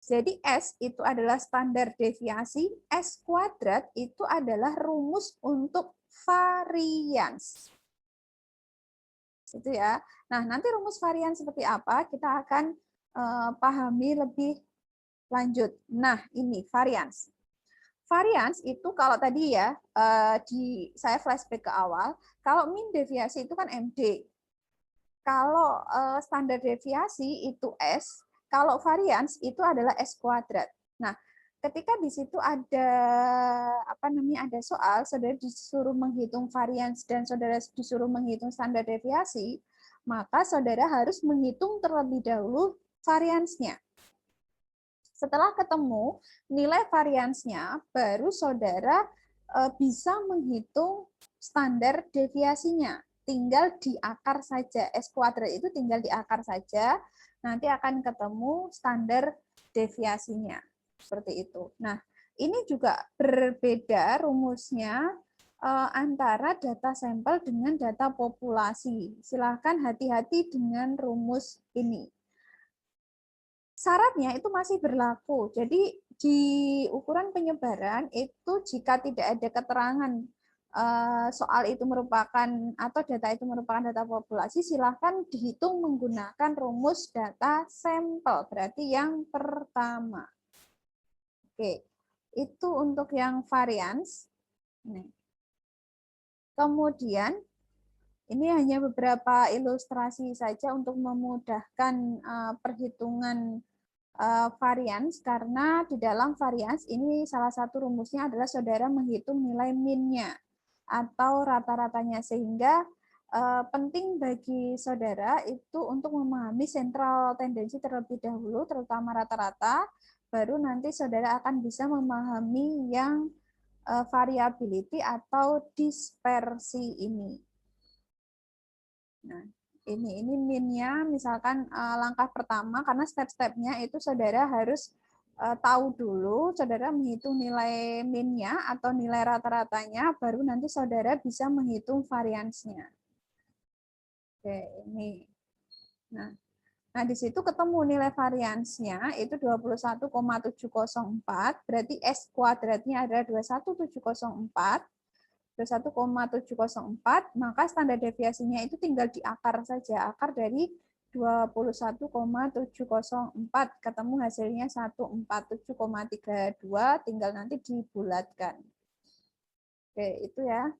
S1: Jadi S itu adalah standar deviasi, S kuadrat itu adalah rumus untuk varians. Itu ya. Nah, nanti rumus varian seperti apa kita akan pahami lebih lanjut. Nah, ini varians. Varians itu kalau tadi ya saya flashback ke awal, kalau mean deviasi itu kan MD. Kalau standar deviasi itu S, kalau varians itu adalah S kuadrat. Nah, ketika di situ ada ada soal, saudara disuruh menghitung varians dan saudara disuruh menghitung standar deviasi, maka saudara harus menghitung terlebih dahulu variansnya. Setelah ketemu nilai variansnya, baru saudara bisa menghitung standar deviasinya. Tinggal di akar saja. S kuadrat itu tinggal di akar saja, nanti akan ketemu standar deviasinya. Seperti itu. Nah, ini juga berbeda rumusnya antara data sampel dengan data populasi. Silahkan hati-hati dengan rumus ini. Syaratnya itu masih berlaku. Jadi di ukuran penyebaran itu jika tidak ada keterangan soal itu merupakan atau data itu merupakan data populasi, silahkan dihitung menggunakan rumus data sampel. Berarti yang pertama. Oke, itu untuk yang varians. Kemudian, ini hanya beberapa ilustrasi saja untuk memudahkan perhitungan varians, karena di dalam varians ini salah satu rumusnya adalah saudara menghitung nilai min-nya atau rata-ratanya, sehingga penting bagi saudara itu untuk memahami sentral tendensi terlebih dahulu, terutama rata-rata, baru nanti saudara akan bisa memahami yang variability atau dispersi ini. Nah, ini min-nya, misalkan langkah pertama, karena step-stepnya itu saudara harus tahu dulu, saudara menghitung nilai min-nya atau nilai rata-ratanya, baru nanti saudara bisa menghitung variansnya. Oke, ini. Nah, di situ ketemu nilai variansnya itu 21,704, berarti S kuadratnya adalah 21704, 21,704, maka standar deviasinya itu tinggal di akar saja. Akar dari 21,704 ketemu hasilnya 147,32, tinggal nanti dibulatkan. Oke, itu ya.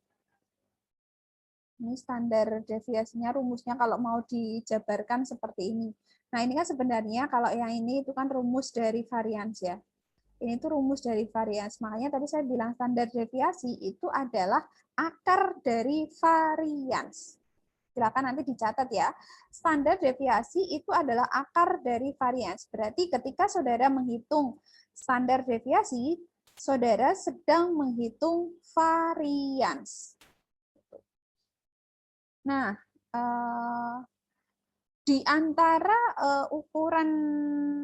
S1: Ini standar deviasinya, rumusnya kalau mau dijabarkan seperti ini. Nah, ini kan sebenarnya kalau yang ini itu kan rumus dari varians ya. Ini tuh rumus dari varians. Makanya tadi saya bilang standar deviasi itu adalah akar dari varians. Silakan nanti dicatat ya. Standar deviasi itu adalah akar dari varians. Berarti ketika saudara menghitung standar deviasi, saudara sedang menghitung varians. Nah, di antara ukuran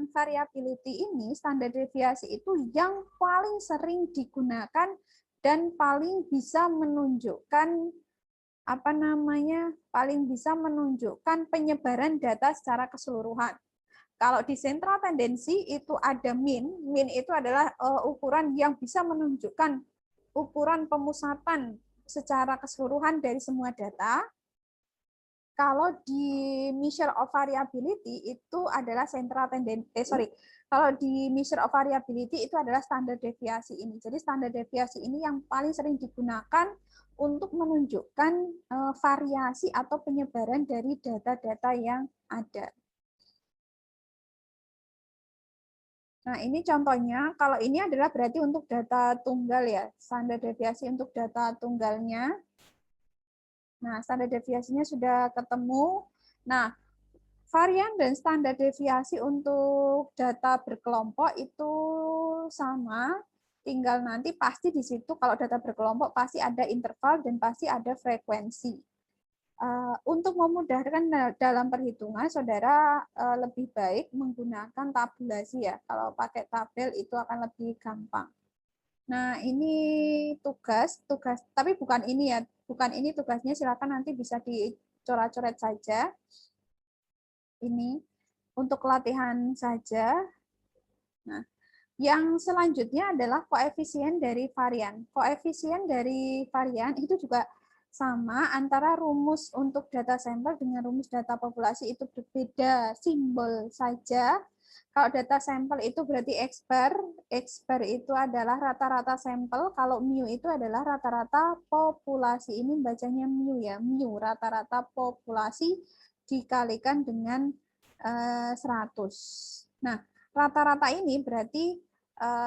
S1: variability ini, standar deviasi itu yang paling sering digunakan dan paling bisa menunjukkan paling bisa menunjukkan penyebaran data secara keseluruhan. Kalau di sentral tendensi itu ada min itu adalah ukuran yang bisa menunjukkan ukuran pemusatan secara keseluruhan dari semua data. Kalau di measure of variability itu adalah central tendency, kalau di measure of variability itu adalah standar deviasi ini. Jadi standar deviasi ini yang paling sering digunakan untuk menunjukkan variasi atau penyebaran dari data-data yang ada. Nah, ini contohnya, kalau ini adalah berarti untuk data tunggal ya, standar deviasi untuk data tunggalnya. Nah, standar deviasinya sudah ketemu. Nah, varian dan standar deviasi untuk data berkelompok itu sama, tinggal nanti pasti di situ kalau data berkelompok pasti ada interval dan pasti ada frekuensi. Untuk memudahkan dalam perhitungan, saudara lebih baik menggunakan tabulasi ya. Kalau pakai tabel itu akan lebih gampang. Nah, ini tugas, tapi bukan ini ya, bukan ini tugasnya, silakan nanti bisa dicoret-coret saja. Ini untuk latihan saja. Nah, yang selanjutnya adalah koefisien dari varian. Koefisien dari varian itu juga sama, antara rumus untuk data sampel dengan rumus data populasi itu berbeda simbol saja. Kalau data sampel itu berarti X bar itu adalah rata-rata sampel, kalau mu itu adalah rata-rata populasi. Ini bacanya mu ya, mu rata-rata populasi dikalikan dengan 100. Nah, rata-rata ini berarti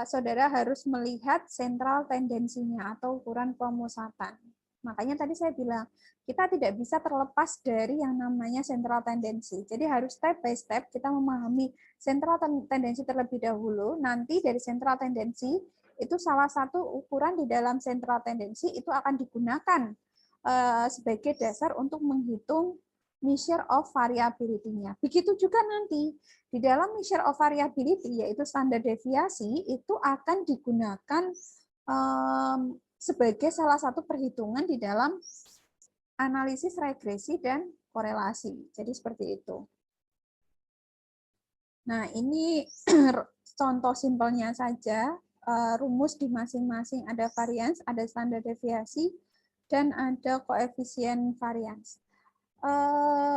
S1: saudara harus melihat sentral tendensinya atau ukuran pemusatan. Makanya tadi saya bilang, kita tidak bisa terlepas dari yang namanya sentral tendensi. Jadi harus step by step kita memahami sentral tendensi terlebih dahulu. Nanti dari sentral tendensi, itu salah satu ukuran di dalam sentral tendensi itu akan digunakan sebagai dasar untuk menghitung measure of variability-nya. Begitu juga nanti di dalam measure of variability, yaitu standar deviasi, itu akan digunakan sebagai salah satu perhitungan di dalam analisis regresi dan korelasi. Jadi seperti itu. Nah, ini contoh simpelnya saja. Rumus di masing-masing ada varians, ada standar deviasi, dan ada koefisien varians.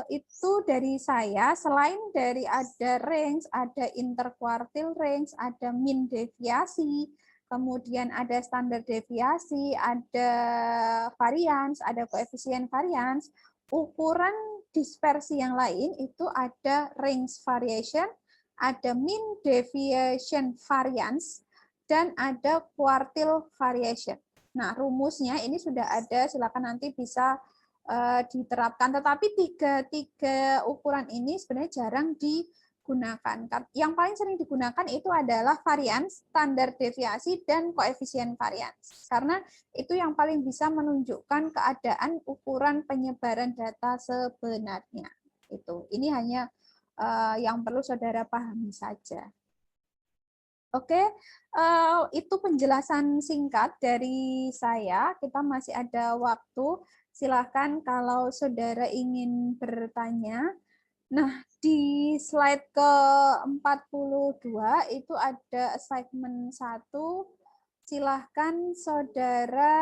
S1: Itu dari saya. Selain dari ada range, ada interquartile range, ada mean deviasi, kemudian ada standar deviasi, ada varians, ada koefisien varians. Ukuran dispersi yang lain itu ada range variation, ada mean deviation variance, dan ada quartile variation. Nah, rumusnya ini sudah ada, silakan nanti bisa diterapkan. Tetapi tiga ukuran ini sebenarnya jarang digunakan. Yang paling sering digunakan itu adalah varians, standar deviasi, dan koefisien varians. Karena itu yang paling bisa menunjukkan keadaan ukuran penyebaran data sebenarnya. Ini hanya yang perlu saudara pahami saja. Oke, itu penjelasan singkat dari saya. Kita masih ada waktu. Silahkan kalau saudara ingin bertanya. Nah, di slide ke-42 itu ada assignment 1. silahkan saudara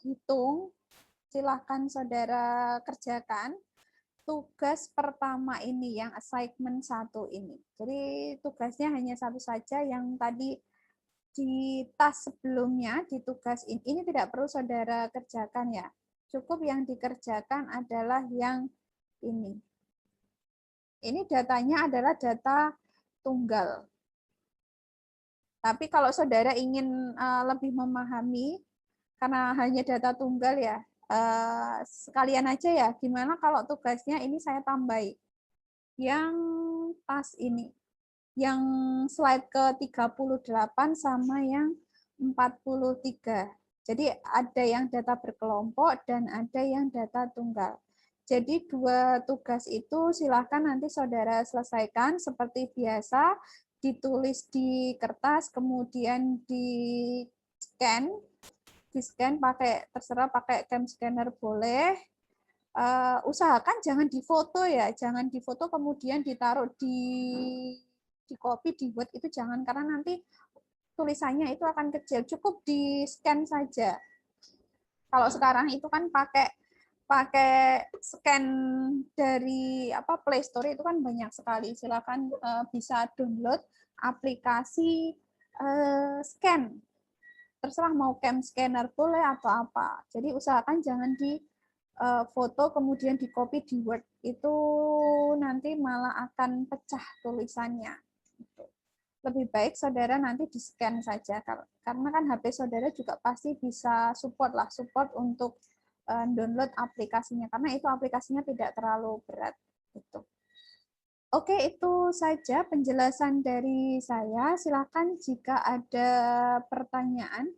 S1: hitung, silahkan saudara kerjakan tugas pertama ini yang assignment 1 ini. Jadi tugasnya hanya satu saja yang tadi di tas sebelumnya, di tugas ini tidak perlu saudara kerjakan ya. Cukup yang dikerjakan adalah yang ini. Ini datanya adalah data tunggal. Tapi kalau saudara ingin lebih memahami, karena hanya data tunggal ya, sekalian aja ya, gimana kalau tugasnya ini saya tambahi. Yang tas ini, yang slide ke-38 sama yang 43. Jadi ada yang data berkelompok dan ada yang data tunggal. Jadi dua tugas itu silahkan nanti saudara selesaikan seperti biasa, ditulis di kertas, kemudian di scan pakai, terserah pakai cam scanner boleh. Usahakan jangan difoto ya, jangan difoto kemudian ditaruh di copy di Word, itu jangan, karena nanti tulisannya itu akan kecil, cukup di scan saja. Kalau sekarang itu kan pakai scan dari Play Store itu kan banyak sekali. Silakan bisa download aplikasi scan. Terserah mau cam scanner boleh atau apa. Jadi usahakan jangan di foto kemudian di copy di Word, itu nanti malah akan pecah tulisannya. Lebih baik saudara nanti di scan saja, karena kan HP saudara juga pasti bisa support untuk download aplikasinya, karena itu aplikasinya tidak terlalu berat. Gitu. Oke, itu saja penjelasan dari saya. Silakan jika ada pertanyaan.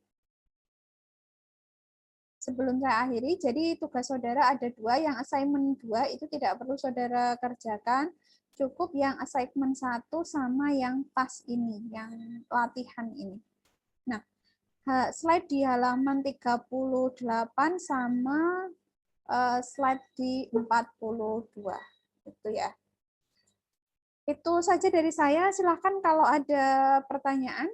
S1: Sebelum saya akhiri, jadi tugas saudara ada 2, yang assignment 2 itu tidak perlu saudara kerjakan, cukup yang assignment 1 sama yang tas ini, yang latihan ini. Nah, slide di halaman 38 sama slide di 42. Itu ya. Itu saja dari saya, silakan kalau ada pertanyaan.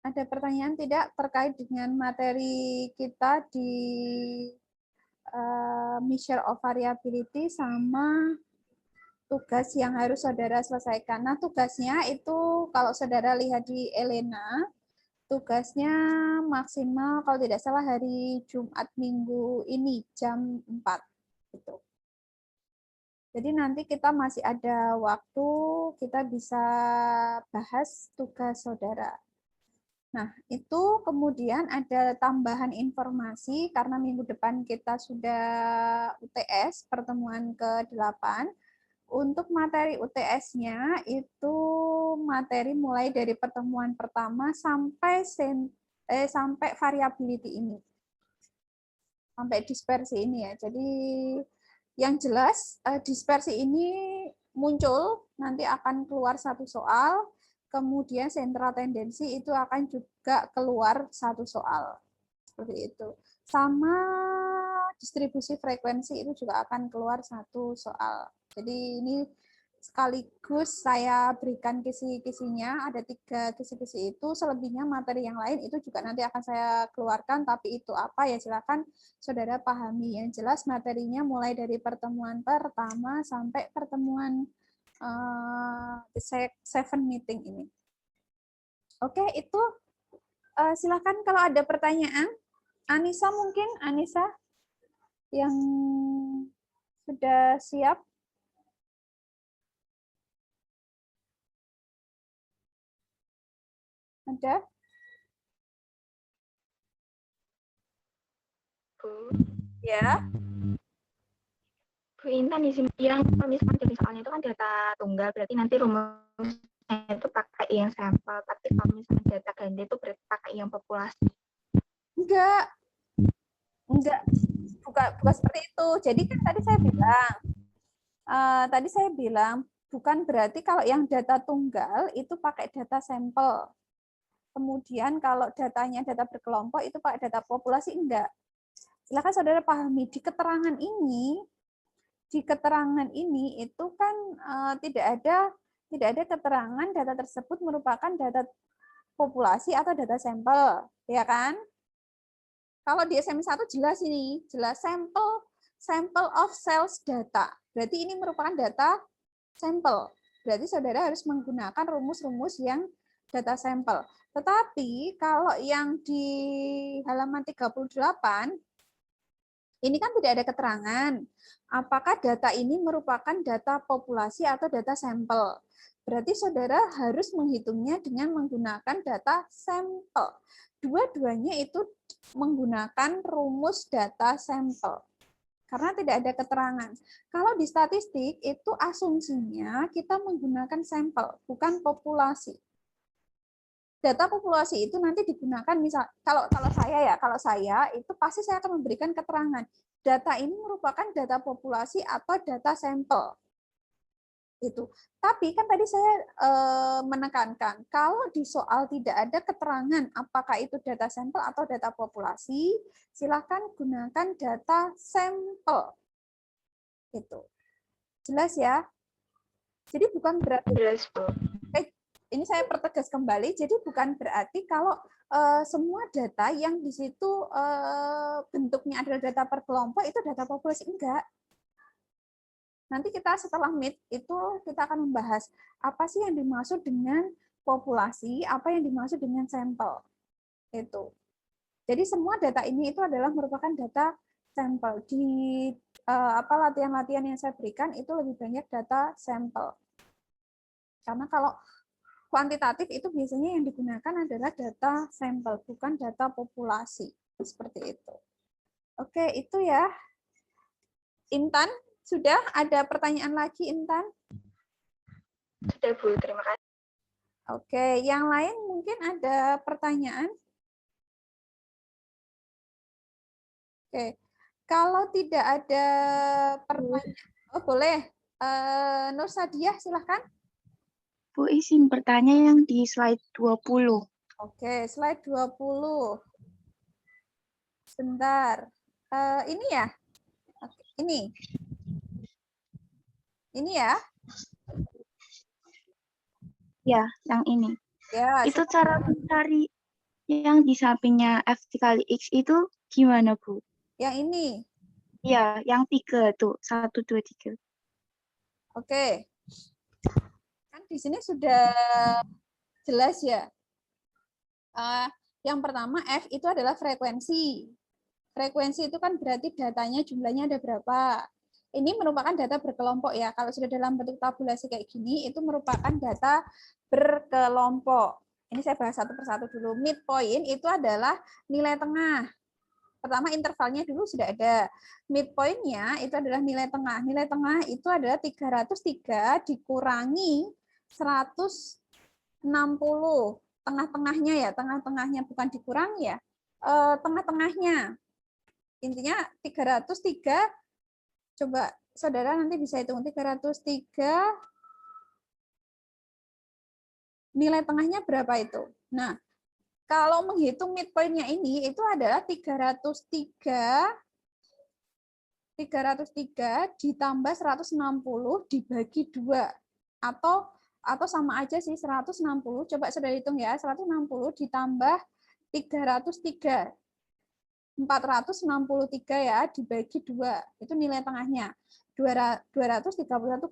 S1: Ada pertanyaan tidak terkait dengan materi kita di measure of variability sama tugas yang harus saudara selesaikan. Nah, tugasnya itu kalau saudara lihat di Elena, tugasnya maksimal kalau tidak salah hari Jumat minggu ini jam 4. Gitu. Jadi nanti kita masih ada waktu, kita bisa bahas tugas saudara. Nah, itu kemudian ada tambahan informasi karena minggu depan kita sudah UTS, pertemuan ke-8. Untuk materi UTS-nya itu materi mulai dari pertemuan pertama sampai variability ini. Sampai dispersi ini ya. Jadi yang jelas dispersi ini muncul, nanti akan keluar satu soal. Kemudian sentral tendensi itu akan juga keluar satu soal. Seperti itu. Sama distribusi frekuensi itu juga akan keluar satu soal. Jadi ini sekaligus saya berikan kisi-kisinya, ada 3 kisi-kisi itu, selebihnya materi yang lain itu juga nanti akan saya keluarkan, tapi itu apa ya silakan saudara pahami. Yang jelas materinya mulai dari pertemuan pertama sampai pertemuan seven meeting ini. Oke, itu silakan kalau ada pertanyaan. Anissa mungkin, Anissa yang sudah siap. Ada?
S3: Bu,
S1: Ya.
S3: Bu Intan izin yang misalkan jadi soalnya itu kan data tunggal, berarti nanti rumusnya itu pakai yang sampel, tapi kalau misalnya data ganda itu berarti pakai yang populasi.
S1: Enggak, bukan seperti itu. Jadi kan tadi saya bilang bukan berarti kalau yang data tunggal itu pakai data sampel. Kemudian kalau datanya data berkelompok itu pakai data populasi, enggak. Silakan saudara pahami di keterangan ini itu kan tidak ada keterangan data tersebut merupakan data populasi atau data sampel, ya kan? Kalau di SMI 1 jelas ini, jelas sample of cells data. Berarti ini merupakan data sampel. Berarti saudara harus menggunakan rumus-rumus yang data sampel. Tetapi kalau yang di halaman 38, ini kan tidak ada keterangan apakah data ini merupakan data populasi atau data sampel. Berarti saudara harus menghitungnya dengan menggunakan data sampel. Dua-duanya itu menggunakan rumus data sampel. Karena tidak ada keterangan. Kalau di statistik itu asumsinya kita menggunakan sampel, bukan populasi. Data populasi itu nanti digunakan misal kalau saya itu pasti saya akan memberikan keterangan data ini merupakan data populasi atau data sampel itu. Tapi kan tadi saya menekankan kalau di soal tidak ada keterangan apakah itu data sampel atau data populasi, silakan gunakan data sampel. Itu jelas ya. Jadi bukan berarti
S3: Jelas, Bu.
S1: ini saya pertegas kembali, jadi bukan berarti kalau semua data yang di situ bentuknya adalah data per kelompok itu data populasi, enggak. Nanti kita setelah meet itu kita akan membahas apa sih yang dimaksud dengan populasi, apa yang dimaksud dengan sampel. Itu. Jadi semua data ini itu adalah merupakan data sampel. Di latihan-latihan yang saya berikan itu lebih banyak data sampel. Karena kalau kuantitatif itu biasanya yang digunakan adalah data sampel, bukan data populasi. Seperti itu. Oke, itu ya. Intan, sudah ada pertanyaan lagi, Intan?
S3: Sudah, Bu. Terima kasih.
S1: Oke, yang lain mungkin ada pertanyaan? Oke, kalau tidak ada pertanyaan, oh boleh. Nur Sadiah, silahkan.
S5: Bu, izin bertanya yang di slide 20.
S1: Oke, slide 20. Sebentar. Ini ya? Oke, ini. Ini ya?
S5: Ya, yang ini.
S1: Ya,
S5: Itu cara mencari yang di sampingnya F dikali X itu gimana, Bu?
S1: yang ini.
S5: Ya, yang 3 tuh. 1, 2, 3.
S1: Oke. Kan di sini sudah jelas ya. Yang pertama F itu adalah frekuensi. Frekuensi itu kan berarti datanya jumlahnya ada berapa. Ini merupakan data berkelompok ya. Kalau sudah dalam bentuk tabulasi kayak gini, itu merupakan data berkelompok. Ini saya bahas satu persatu dulu. Midpoint itu adalah nilai tengah. Pertama intervalnya dulu sudah ada. Midpoint-nya itu adalah nilai tengah. Nilai tengah itu adalah 303 dikurangi 160. Tengah-tengahnya ya, tengah-tengahnya bukan dikurangi ya. Tengah-tengahnya. Intinya 303, coba saudara nanti bisa hitung 303, nilai tengahnya berapa itu? Nah, kalau menghitung midpoint-nya ini, itu adalah 303 ditambah 160 dibagi 2. Atau sama aja sih, 160, coba saudara hitung ya, 160 ditambah 303. 463 ya dibagi 2 itu nilai tengahnya 231,5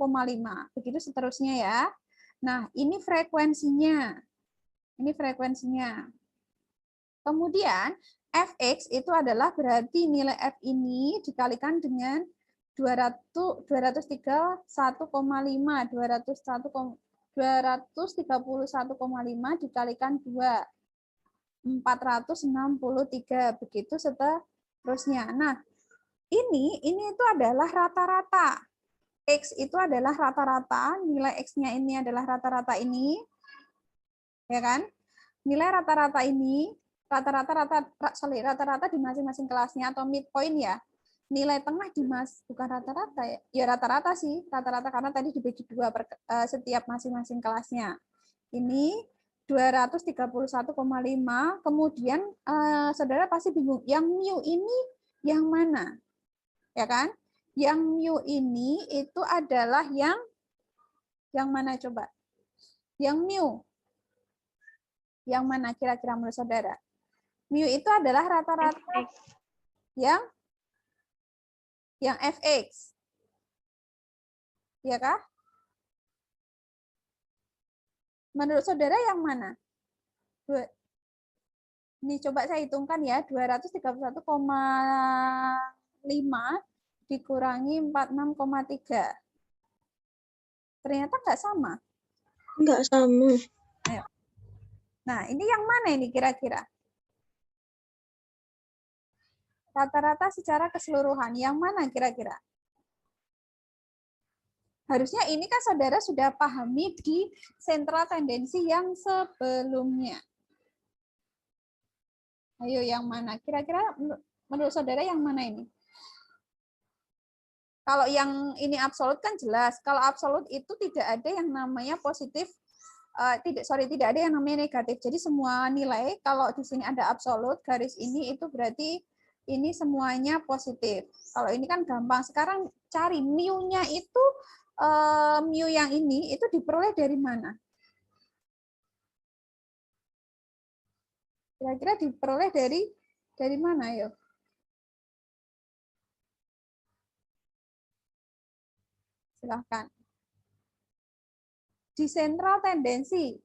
S1: begitu seterusnya ya. Nah ini frekuensinya, kemudian fx itu adalah berarti nilai f ini dikalikan dengan 231,5 dikalikan 2 463 begitu seterusnya. Nah, ini itu adalah rata-rata. X itu adalah rata-rata, nilai X-nya ini adalah rata-rata ini. Ya kan? Nilai rata-rata ini, rata-rata di masing-masing kelasnya atau midpoint ya. Nilai tengah bukan rata-rata ya. Ya rata-rata sih, rata-rata karena tadi dibagi 2 setiap masing-masing kelasnya. Ini 231,5, kemudian saudara pasti bingung, yang mu ini yang mana? Ya kan? Yang mu ini itu adalah yang mana coba? Yang mu. Yang mana kira-kira menurut saudara? Mu itu adalah rata-rata yang fx. Ya kah? Menurut saudara yang mana? Ini coba saya hitungkan ya, 231,5 dikurangi 46,3. Ternyata nggak sama.
S6: Nggak sama.
S1: Ayo. Nah, ini yang mana ini kira-kira? Rata-rata secara keseluruhan, yang mana kira-kira? Harusnya ini kan saudara sudah pahami di sentral tendensi yang sebelumnya. Ayo, yang mana? Kira-kira menurut saudara yang mana ini? Kalau yang ini absolut kan jelas. Kalau absolut itu tidak ada yang namanya positif, tidak ada yang namanya negatif. Jadi semua nilai kalau di sini ada absolut garis ini itu berarti ini semuanya positif. Kalau ini kan gampang. Sekarang cari mu-nya itu, mu yang ini itu diperoleh dari mana? Kira-kira diperoleh dari mana, ayo? Silahkan. Di sentral tendensi,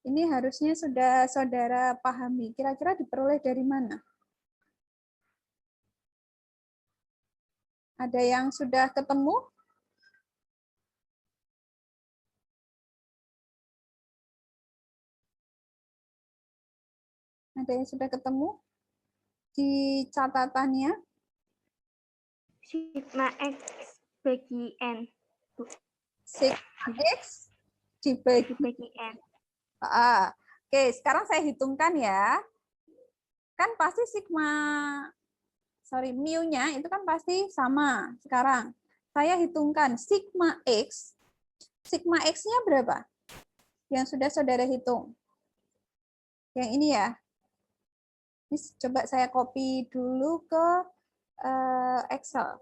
S1: ini harusnya sudah saudara pahami. Kira-kira diperoleh dari mana? Ada yang sudah ketemu? Ada yang sudah ketemu di catatannya?
S3: Sigma X bagi N.
S1: Sigma X dibagi
S3: N.
S1: Oke, sekarang saya hitungkan ya. Kan pasti mu-nya itu kan pasti sama. Sekarang saya hitungkan sigma X. Sigma X-nya berapa? Yang sudah saudara hitung. Yang ini ya. Ini coba saya copy dulu ke Excel.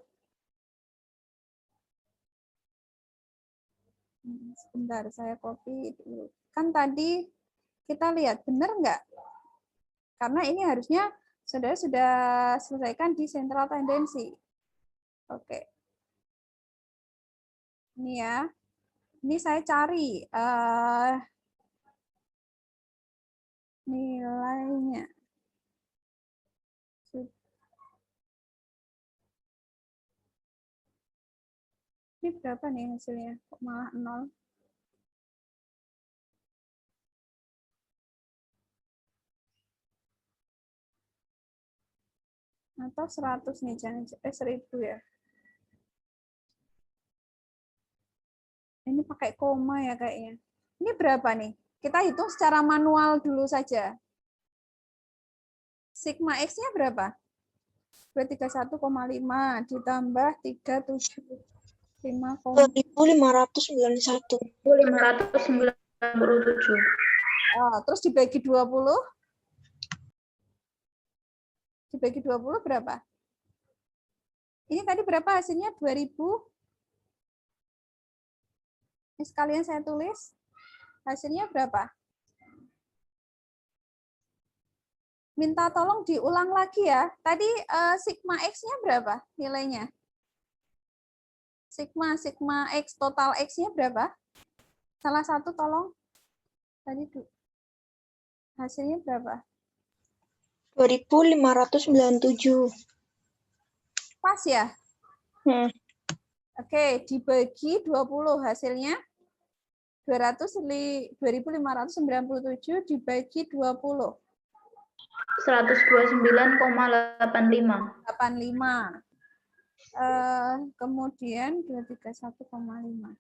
S1: Sebentar, saya copy dulu. Kan tadi kita lihat, benar nggak? Karena ini harusnya saudara sudah selesaikan di sentral tendensi. Oke. Ini ya. Ini saya cari nilainya. Ini berapa nih hasilnya? Kok malah 0? Atau 100 nih, jangan 1000 ya. Ini pakai koma ya kayaknya. Ini berapa nih? Kita hitung secara manual dulu saja. Sigma X-nya berapa? 231,5 ditambah 375.
S6: 2591.
S3: 597.
S1: Terus dibagi 20? Dibagi 20 berapa? Ini tadi berapa hasilnya? 2000? Ini sekalian saya tulis. Hasilnya berapa? Minta tolong diulang lagi ya. Tadi sigma X-nya berapa nilainya? Sigma X, total X-nya berapa? Salah satu tolong. Tadi hasilnya berapa?
S6: 2597.
S1: Pas ya? Oke, dibagi 20 hasilnya 2597 dibagi 20.
S3: 129,85.
S1: 85. Kemudian 231,5.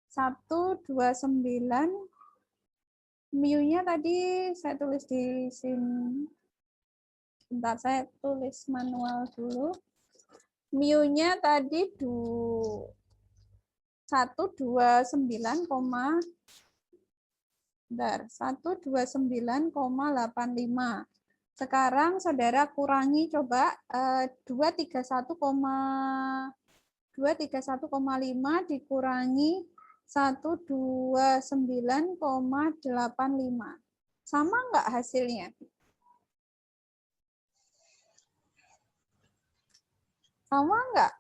S1: 129. Mu-nya tadi saya tulis di sini. Bentar, saya tulis manual dulu. Mu-nya tadi 129,85. Sekarang saudara kurangi coba 231,5 dikurangi 129,85. Sama nggak hasilnya? Sama nggak?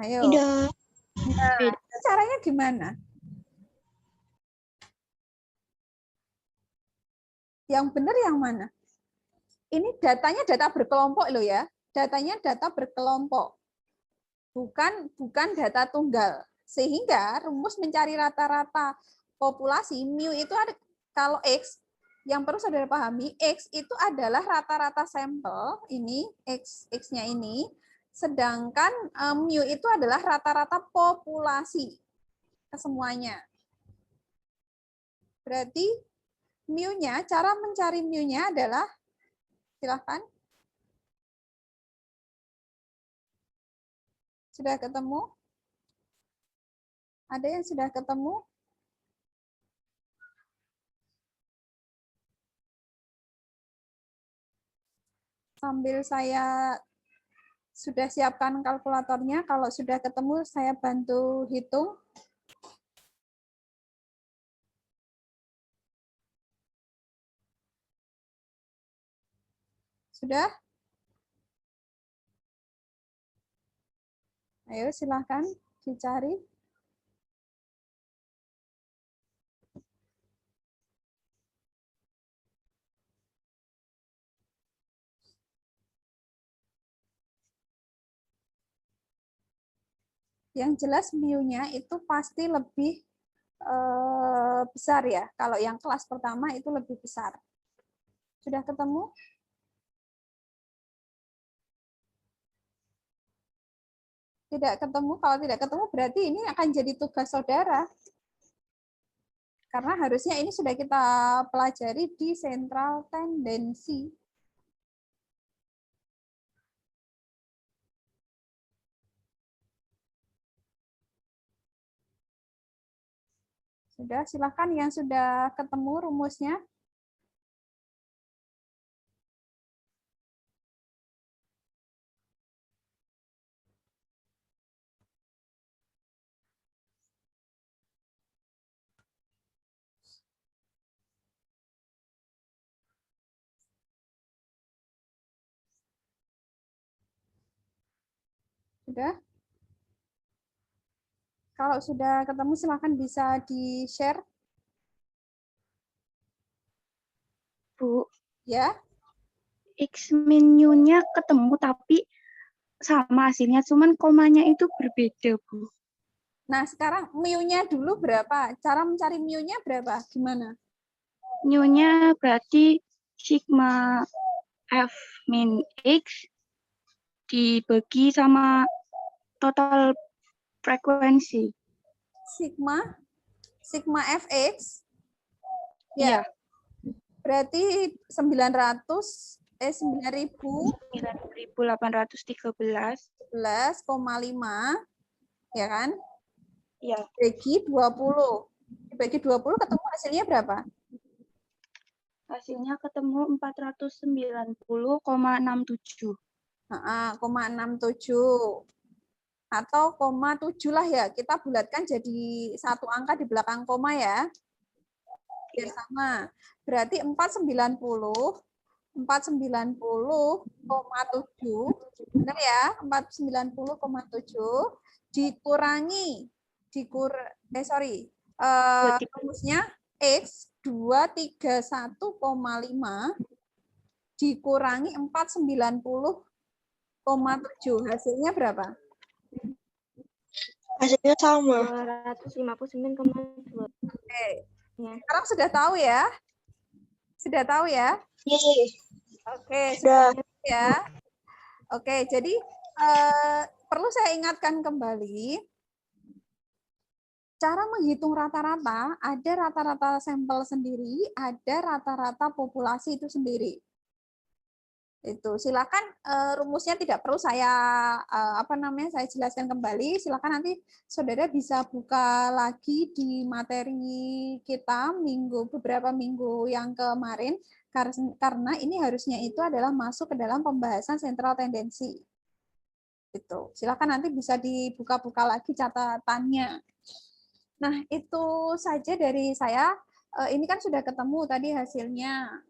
S1: Ayo.
S6: Tidak.
S1: Nah, caranya gimana? Yang benar yang mana? Ini datanya data berkelompok loh ya. Datanya data berkelompok. Bukan data tunggal. Sehingga rumus mencari rata-rata populasi mu itu ada, kalau X, yang perlu saudara pahami, X itu adalah rata-rata sampel, ini X-nya ini, sedangkan mu itu adalah rata-rata populasi kesemuanya. Berarti mu-nya, cara mencari mu-nya adalah, silahkan. Sudah ketemu? Ada yang sudah ketemu? Sambil saya sudah siapkan kalkulatornya, kalau sudah ketemu saya bantu hitung. Sudah? Ayo silahkan dicari. Yang jelas mu-nya itu pasti lebih besar ya. Kalau yang kelas pertama itu lebih besar. Sudah ketemu? Tidak ketemu. Kalau tidak ketemu berarti ini akan jadi tugas saudara. Karena harusnya ini sudah kita pelajari di sentral tendensi. Sudah, silakan yang sudah ketemu rumusnya. Sudah? Kalau sudah ketemu silakan bisa di-share.
S5: Bu,
S1: Ya.
S5: X menu-nya ketemu tapi sama hasilnya, cuman komanya itu berbeda, Bu.
S1: Nah, sekarang mu-nya dulu berapa? Cara mencari mu-nya berapa? Gimana?
S5: Mu-nya berarti sigma F min X dibagi sama total frekuensi.
S1: Sigma fx.
S5: Iya.
S1: Ya. Berarti 9.813 ya kan?
S5: Iya.
S1: Bagi 20. Dibagi 20 ketemu hasilnya berapa?
S5: Hasilnya ketemu 490,67.
S1: 0,67 atau 0,7 lah ya. Kita bulatkan jadi satu angka di belakang koma ya. Biar sama. Berarti 490,7 benar ya? 490,7 dikurangi rumusnya X 231,5 dikurangi 490,7. Hasilnya berapa?
S6: Hasilnya sama.
S3: 259,2.
S1: Oke. Sekarang sudah tahu ya? Sudah tahu ya?
S6: Yeay.
S1: Oke,
S6: Sudah.
S1: ya. Oke, jadi perlu saya ingatkan kembali, cara menghitung rata-rata, ada rata-rata sampel sendiri, ada rata-rata populasi itu sendiri. Itu silakan rumusnya tidak perlu saya saya jelaskan kembali. Silakan nanti saudara bisa buka lagi di materi kita beberapa minggu yang kemarin, karena ini harusnya itu adalah masuk ke dalam pembahasan sentral tendensi. Itu silakan nanti bisa dibuka-buka lagi catatannya. Nah, itu saja dari saya. Ini kan sudah ketemu tadi hasilnya.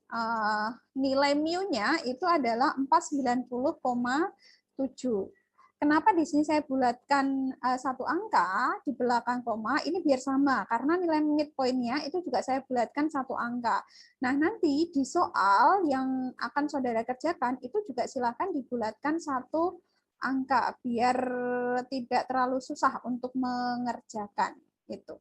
S1: Nilai mu-nya itu adalah 490,7. Kenapa di sini saya bulatkan satu angka di belakang koma? Ini biar sama, karena nilai midpoint-nya itu juga saya bulatkan satu angka. Nah, nanti di soal yang akan saudara kerjakan, itu juga silakan dibulatkan satu angka, biar tidak terlalu susah untuk mengerjakan. Itu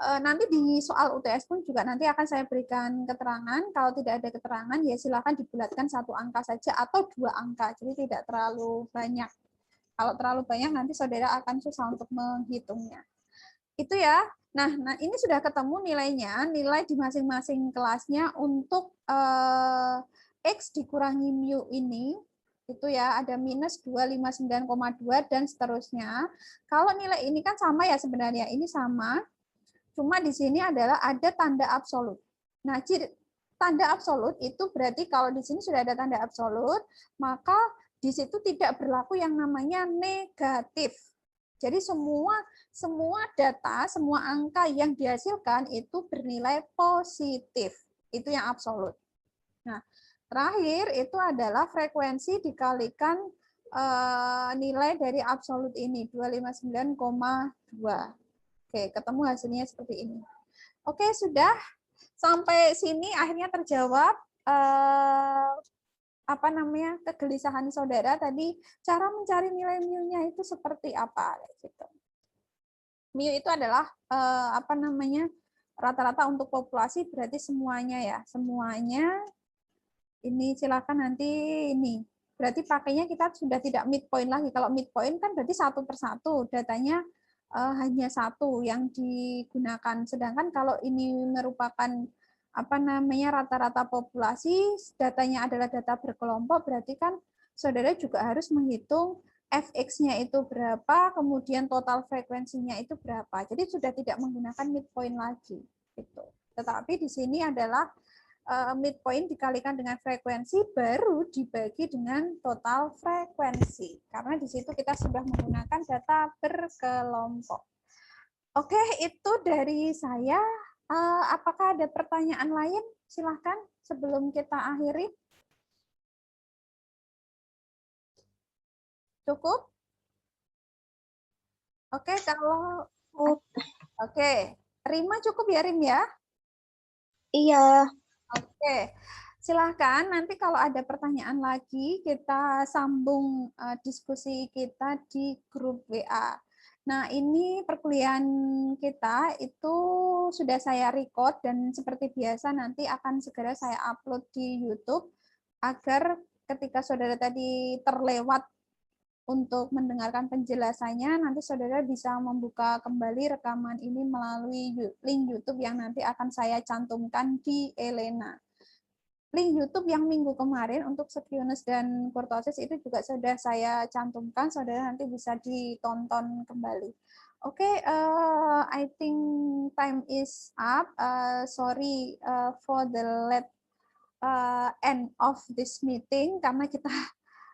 S1: nanti di soal UTS pun juga nanti akan saya berikan keterangan. Kalau tidak ada keterangan, ya silakan dibulatkan satu angka saja atau dua angka. Jadi tidak terlalu banyak. Kalau terlalu banyak, nanti saudara akan susah untuk menghitungnya. Itu ya. Nah, ini sudah ketemu nilainya, nilai di masing-masing kelasnya untuk X dikurangi mu ini, itu ya, ada minus 259,2 dan seterusnya. Kalau nilai ini kan sama ya sebenarnya, ini sama. Cuma di sini adalah ada tanda absolut. Nah, tanda absolut itu berarti kalau di sini sudah ada tanda absolut, maka di situ tidak berlaku yang namanya negatif. Jadi semua data, semua angka yang dihasilkan itu bernilai positif. Itu yang absolut. Nah, terakhir itu adalah frekuensi dikalikan nilai dari absolut ini, 259,2. Oke, ketemu hasilnya seperti ini. Oke, sudah sampai sini akhirnya terjawab kegelisahan saudara tadi, cara mencari nilai mu-nya itu seperti apa gitu. Mu itu adalah rata-rata untuk populasi, berarti semuanya ya, semuanya. Ini silakan nanti ini. Berarti pakainya kita sudah tidak midpoint lagi. Kalau midpoint kan berarti satu persatu datanya hanya satu yang digunakan. Sedangkan kalau ini merupakan rata-rata populasi, datanya adalah data berkelompok, berarti kan saudara juga harus menghitung fx-nya itu berapa, kemudian total frekuensinya itu berapa. Jadi sudah tidak menggunakan midpoint lagi. Gitu. Tetapi di sini adalah midpoint dikalikan dengan frekuensi baru dibagi dengan total frekuensi. Karena di situ kita sudah menggunakan data berkelompok. Oke, itu dari saya. Apakah ada pertanyaan lain? Silahkan sebelum kita akhiri. Cukup? Oke, kalau Rima cukup ya, Rim ya?
S6: Iya.
S1: Oke, silahkan nanti kalau ada pertanyaan lagi kita sambung diskusi kita di grup WA. Nah, ini perkuliahan kita itu sudah saya record dan seperti biasa nanti akan segera saya upload di YouTube agar ketika saudara tadi terlewat untuk mendengarkan penjelasannya, nanti saudara bisa membuka kembali rekaman ini melalui link YouTube yang nanti akan saya cantumkan di Elena. Link YouTube yang minggu kemarin untuk Sepionus dan kurtosis itu juga sudah saya cantumkan, saudara nanti bisa ditonton kembali. Oke, I think time is up. Sorry for the late end of this meeting, karena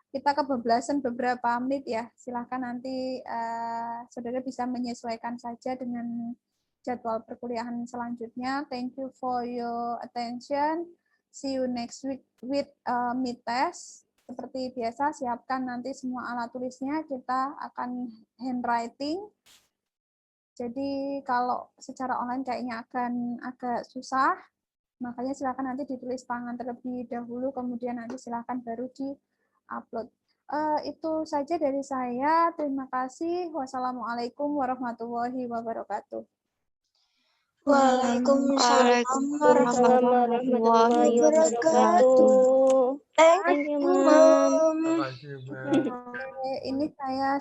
S1: kita kebablasan beberapa menit ya. Silahkan nanti saudara bisa menyesuaikan saja dengan jadwal perkuliahan selanjutnya. Thank you for your attention. See you next week with mid test. Seperti biasa, siapkan nanti semua alat tulisnya. Kita akan handwriting. Jadi kalau secara online kayaknya akan agak susah. Makanya silakan nanti ditulis tangan terlebih dahulu, kemudian nanti silakan baru di-upload. Itu saja dari saya. Terima kasih. Wassalamualaikum warahmatullahi wabarakatuh.
S6: Waalaikumsalam warahmatullahi wabarakatuh. Thank you, Mom.
S4: Terima kasih, Mbak.
S1: Ini saya